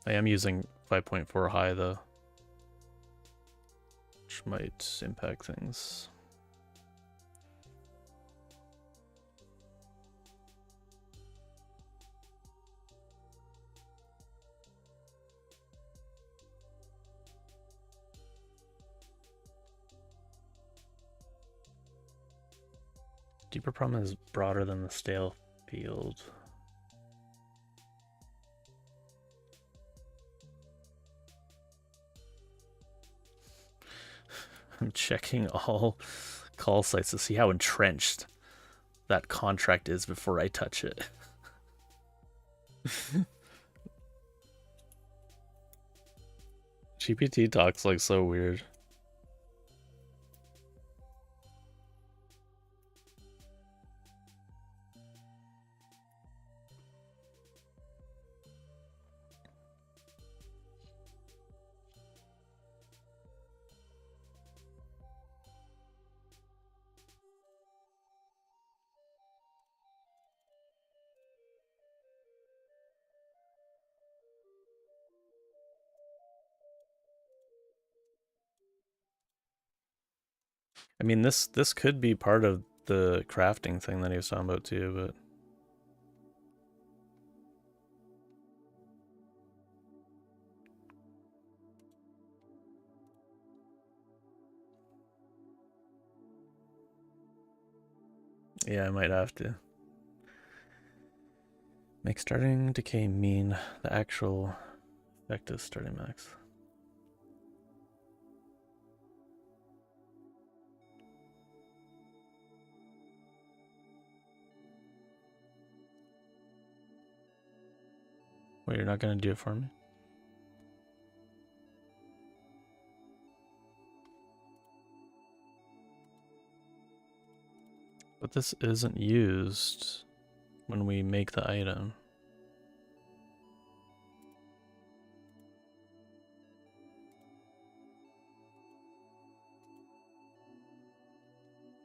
Speaker 1: I am using 5.4 high though, which might impact things. Deeper problem is broader than the stale field. I'm checking all call sites to see how entrenched that contract is before I touch it. GPT talks like so weird. I mean, this could be part of the crafting thing that he was talking about too, but yeah, I might have to make starting decay mean the actual effective starting max. Wait, you're not gonna do it for me? But this isn't used when we make the item.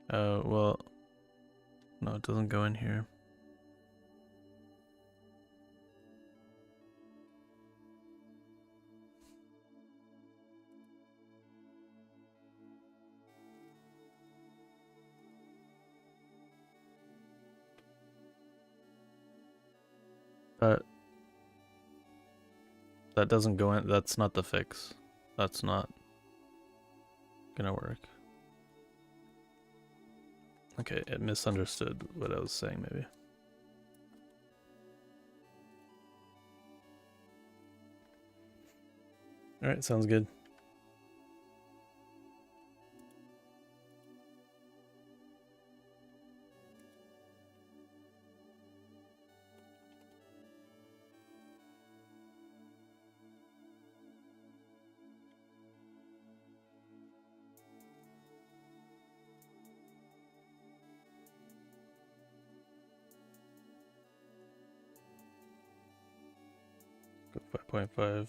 Speaker 1: Oh, well, no, it doesn't go in here. But That doesn't go in. That's not the fix. That's not gonna work. Okay, it misunderstood what I was saying, maybe. Alright, sounds good. Go 5.5.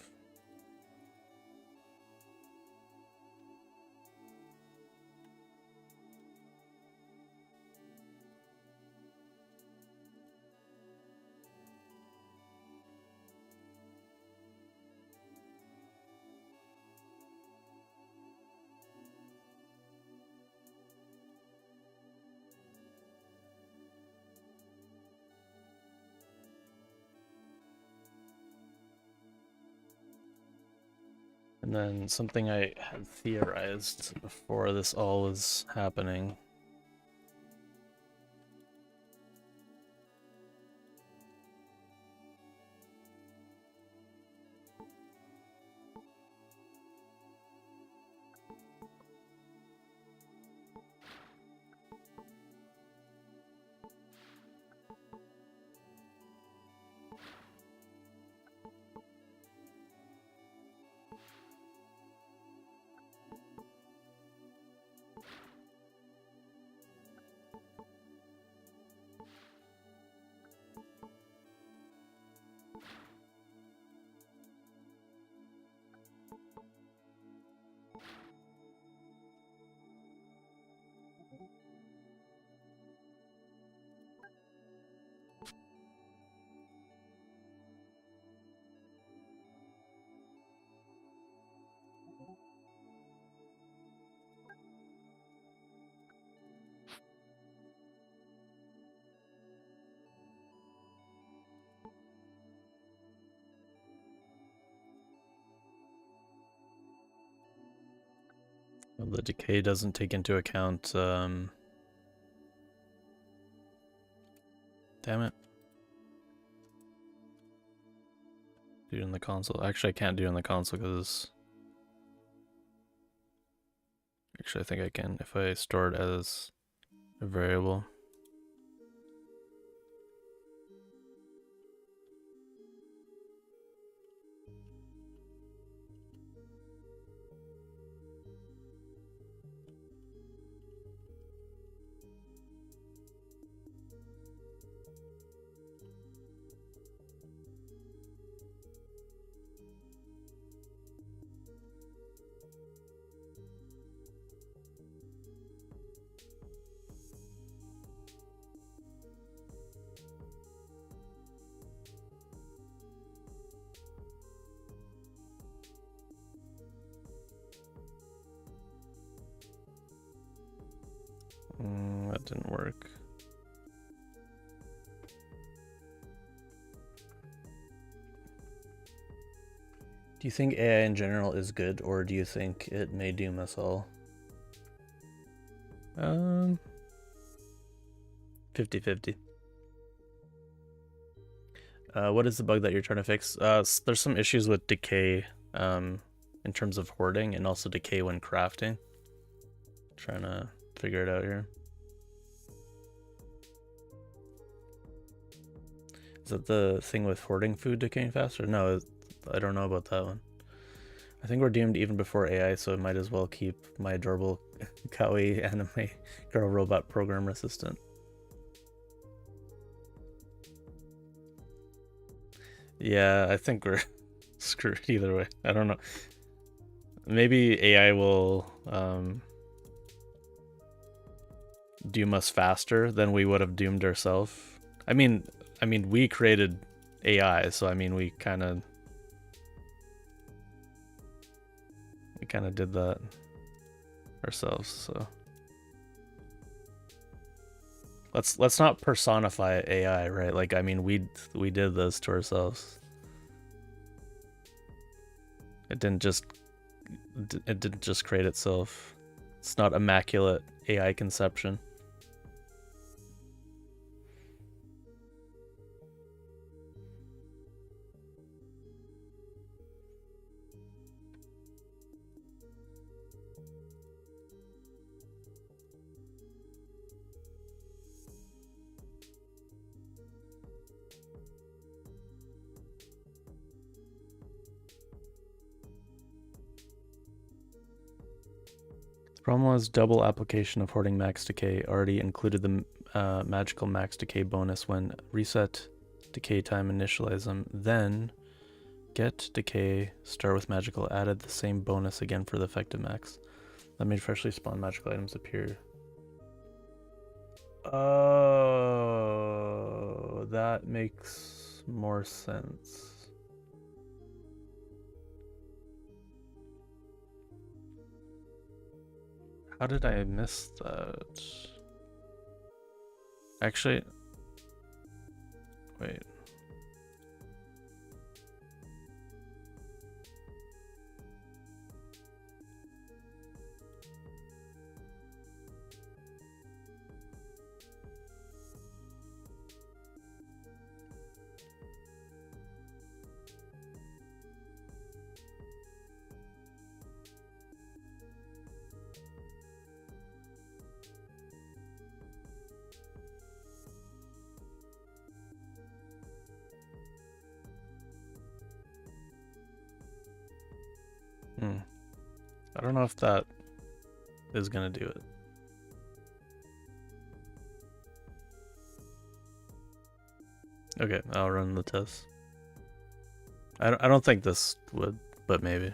Speaker 1: And then something I had theorized before this all was happening. Well, the decay doesn't take into account, damn it. Do it in the console. Actually, I can't do it in the console because... Actually, I think I can if I store it as a variable. That didn't work. Do you think AI in general is good, or do you think it may doom us all? 50-50. What is the bug that you're trying to fix? There's some issues with decay in terms of hoarding, and also decay when crafting. Trying to figure it out here. Is that the thing with hoarding food decaying faster? No, I don't know about that one. I think we're doomed even before AI, so I might as well keep my adorable kawaii anime girl robot program assistant. Yeah, I think we're screwed either way. I don't know. Maybe AI will doom us faster than we would have doomed ourselves. I mean, we created AI, so I mean, we kind of did that ourselves. So let's not personify AI, right? Like, I mean, we did this to ourselves. It didn't just create itself. It's not immaculate AI conception. The problem was double application of hoarding max decay already included the magical max decay bonus when reset decay time initialize them, then get decay start with magical added the same bonus again for the effective max. That made freshly spawned magical items appear. Oh, that makes more sense. How did I miss that? Actually, wait. I don't know if that is gonna do it. Okay, I'll run the test. I don't think this would, but maybe.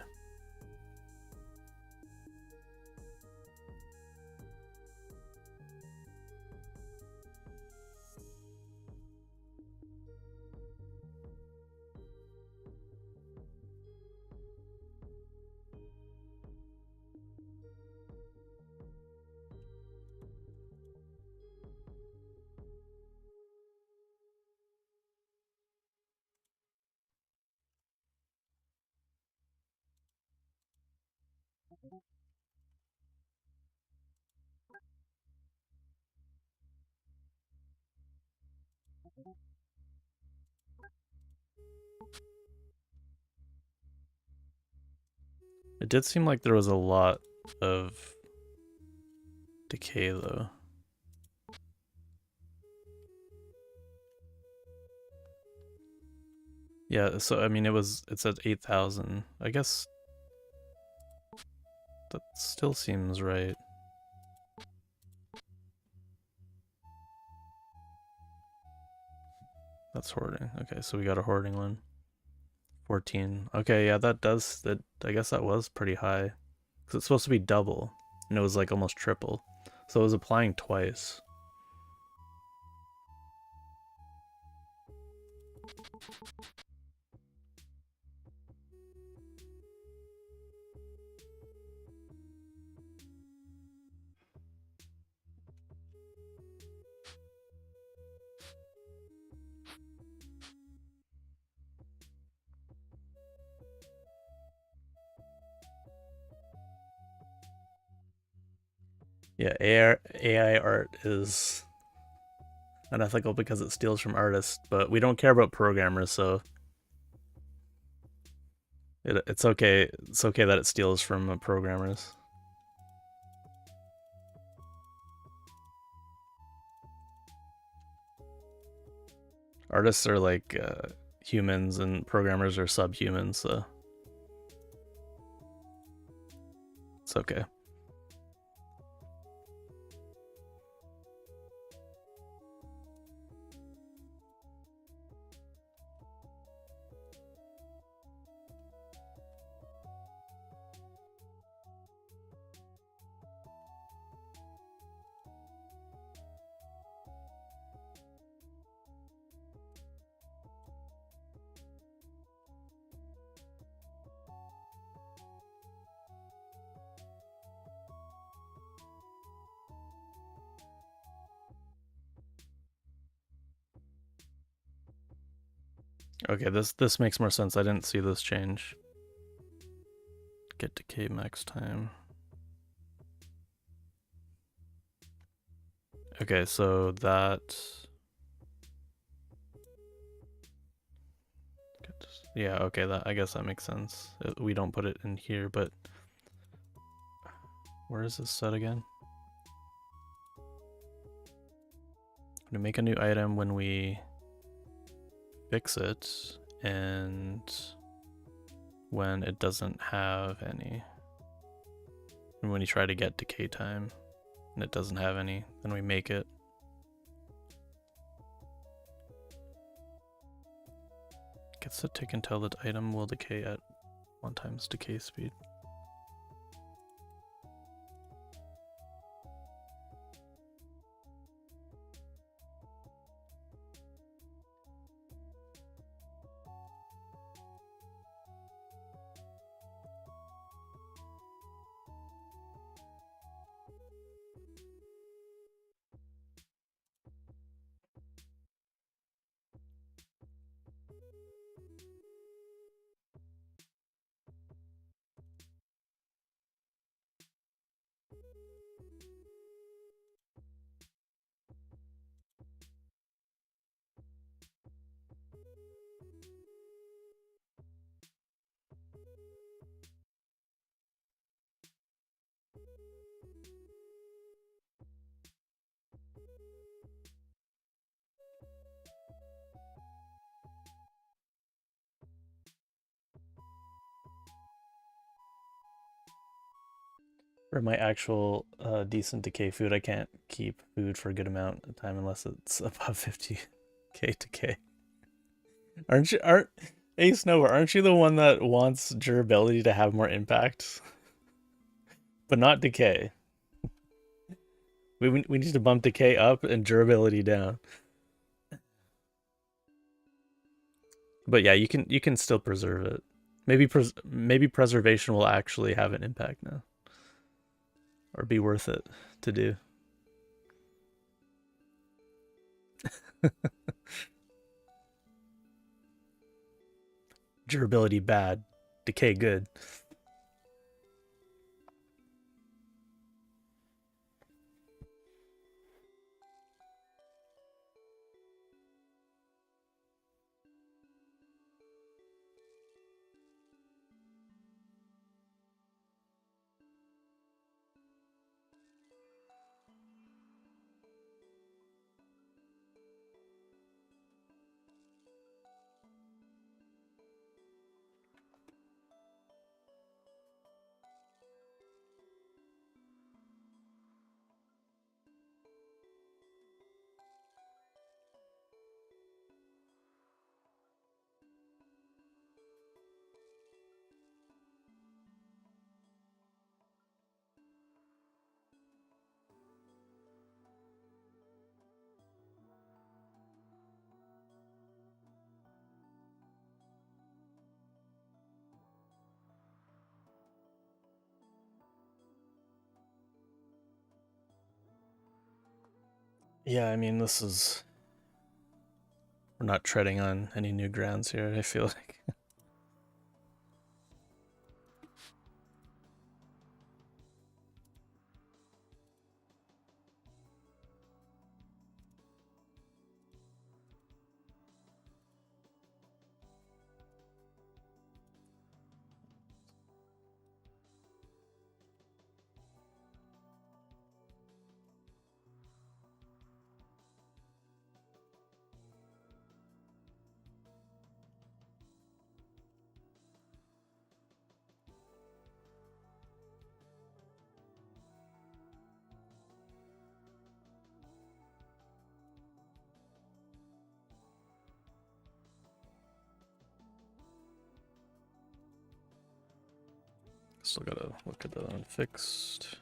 Speaker 1: It did seem like there was a lot of decay though. Yeah, so I mean it's at 8,000. I guess that still seems right. That's hoarding. Okay, so we got a hoarding one. 14. Okay, yeah, that does that. I guess that was pretty high. Because it's supposed to be double. And it was like almost triple. So it was applying twice. Yeah, AI art is unethical because it steals from artists, but we don't care about programmers, so it's okay. It's okay that it steals from programmers. Artists are like humans, and programmers are subhumans, so it's okay. Okay, this makes more sense. I didn't see this change. get decay max time. Okay, so that... Yeah, okay, that I guess that makes sense. We don't put it in here, but... Where is this set again? We make a new item when we fix it, and when it doesn't have any. And when you try to get decay time, and it doesn't have any, then we make it. Gets to tick until the item will decay at 1 times decay speed. For my actual decent decay food, I can't keep food for a good amount of time unless it's above 50k decay. Hey Snow, aren't you the one that wants durability to have more impact? But not decay. We need to bump decay up and durability down. But yeah, you can still preserve it. Maybe preservation will actually have an impact now. Or be worth it to do. Durability bad, decay good. Yeah, I mean, we're not treading on any new grounds here, I feel like. Still gotta look at the unfixed.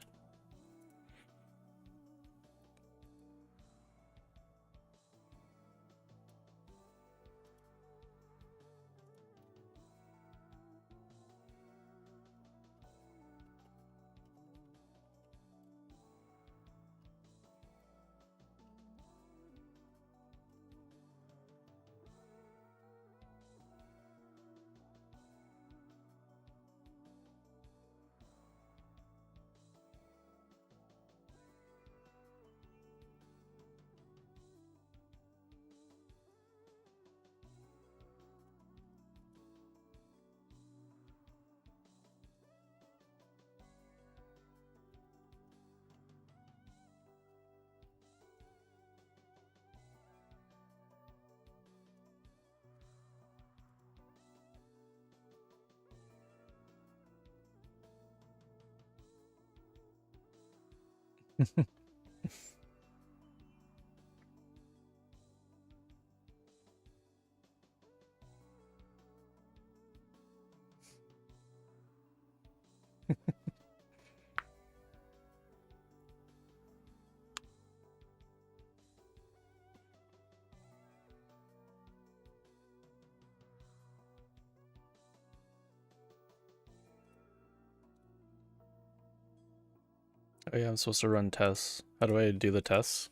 Speaker 1: Oh yeah, I'm supposed to run tests. How do I do the tests?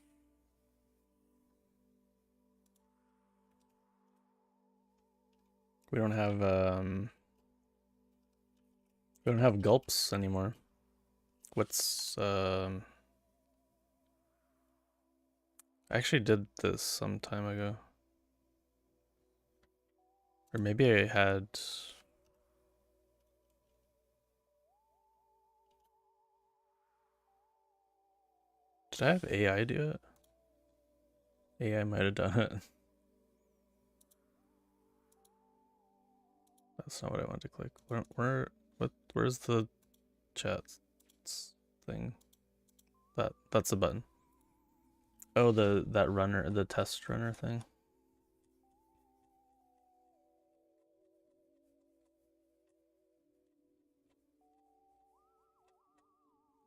Speaker 1: We don't have gulps anymore. What's I actually did this some time ago. Or maybe I had Did I have AI do it? AI might have done it. That's not what I wanted to click. Where's the chat thing? That's the button. Oh, that runner, the test runner thing.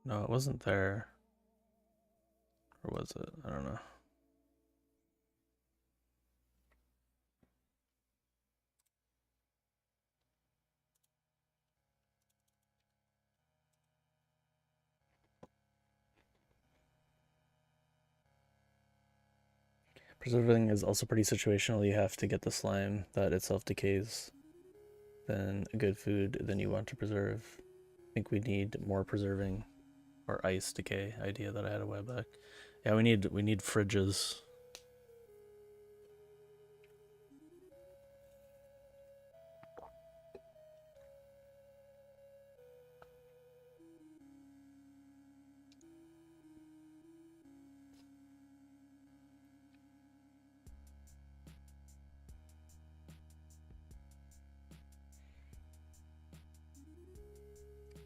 Speaker 1: No, it wasn't there. Or was it? I don't know. Preserving is also pretty situational. You have to get the slime that itself decays. Then good food, then you want to preserve. I think we need more preserving or ice decay idea that I had a while back. Yeah, we need fridges.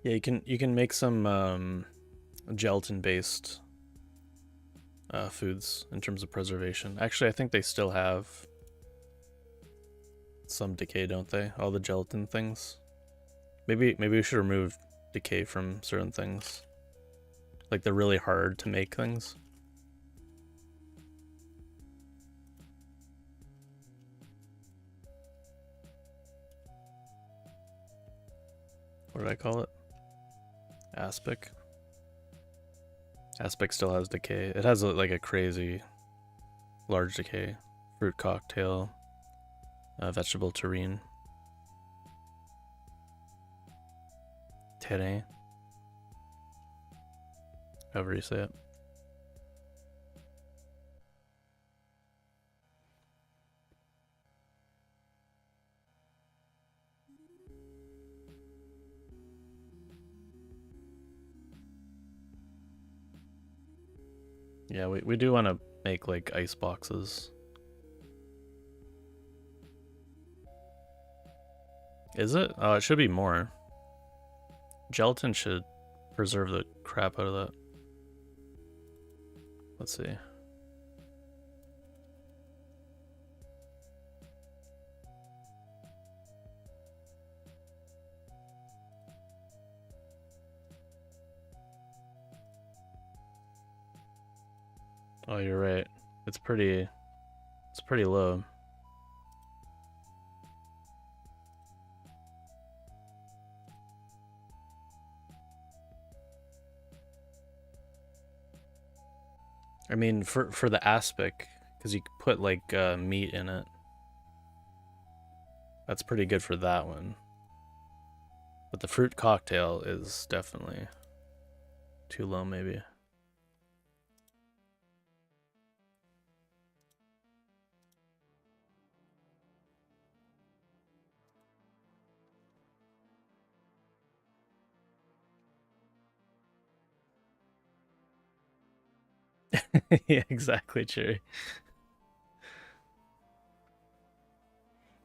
Speaker 1: Yeah, you can make some gelatin based foods in terms of preservation. Actually, I think they still have some decay, don't they? All the gelatin things. Maybe we should remove decay from certain things, like the really hard to make things. What did I call it? Aspic. Aspic still has decay. It has like a crazy large decay. Fruit cocktail, vegetable terrine, terrain, however you say it. Yeah, we do want to make like ice boxes. Is it? Oh, it should be more. Gelatin should preserve the crap out of that. Let's see. Oh, you're right. It's pretty low. I mean, for the aspic, because you put like meat in it. That's pretty good for that one. But the fruit cocktail is definitely too low, maybe. Yeah, exactly, Cherry.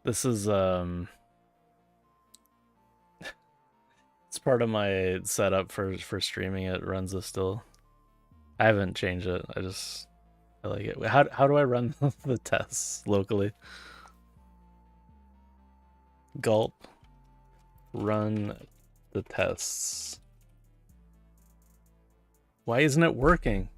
Speaker 1: This is it's part of my setup for streaming. It runs this still. I haven't changed it. I like it. How do I run the tests locally? Gulp. Run the tests. Why isn't it working?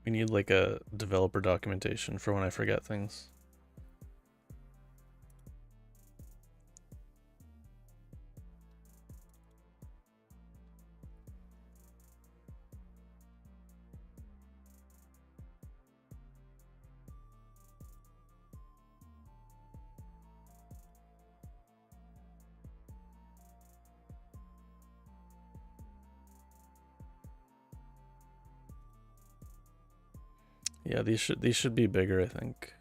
Speaker 1: We need like a developer documentation for when I forget things. Yeah, these should be bigger, I think.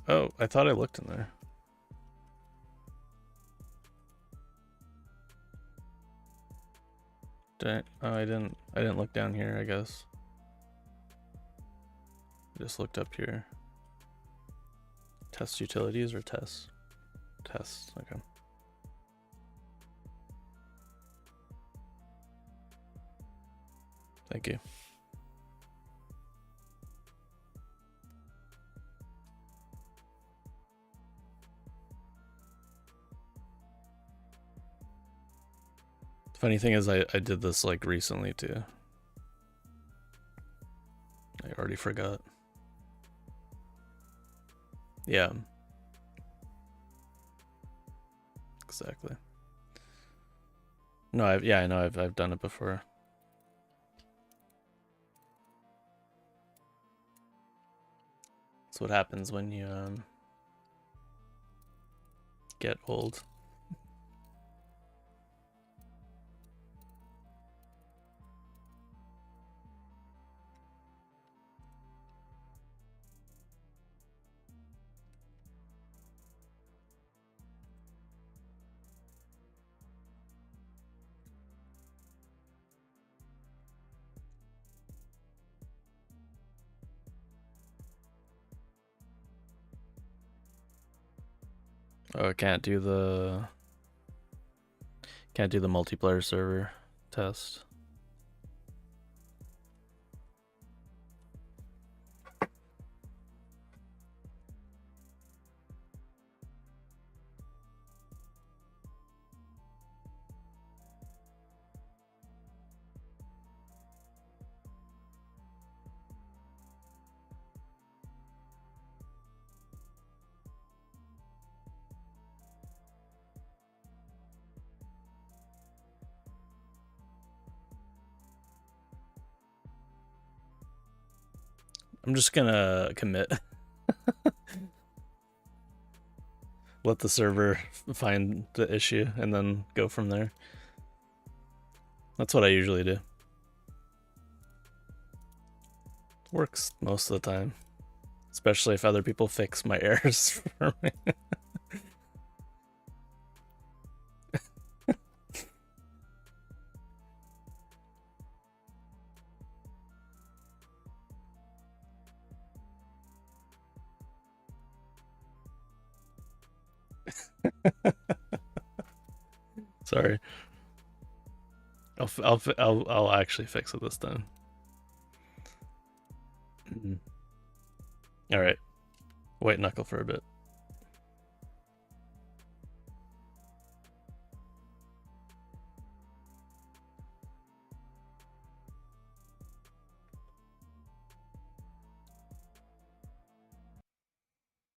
Speaker 1: Oh, I thought I looked in there. Oh, I didn't look down here, I guess. I just looked up here. Test utilities or tests? Tests, okay. Thank you. The funny thing is I did this like recently too. I already forgot. Yeah. Exactly. No, I know I've done it before. That's what happens when you get old. Oh, I can't do the multiplayer server test. I'm just gonna commit. Let the server find the issue and then go from there. That's what I usually do. Works most of the time. Especially if other people fix my errors for me. Sorry. I'll actually fix it this time. All right. Wait, Knuckle for a bit.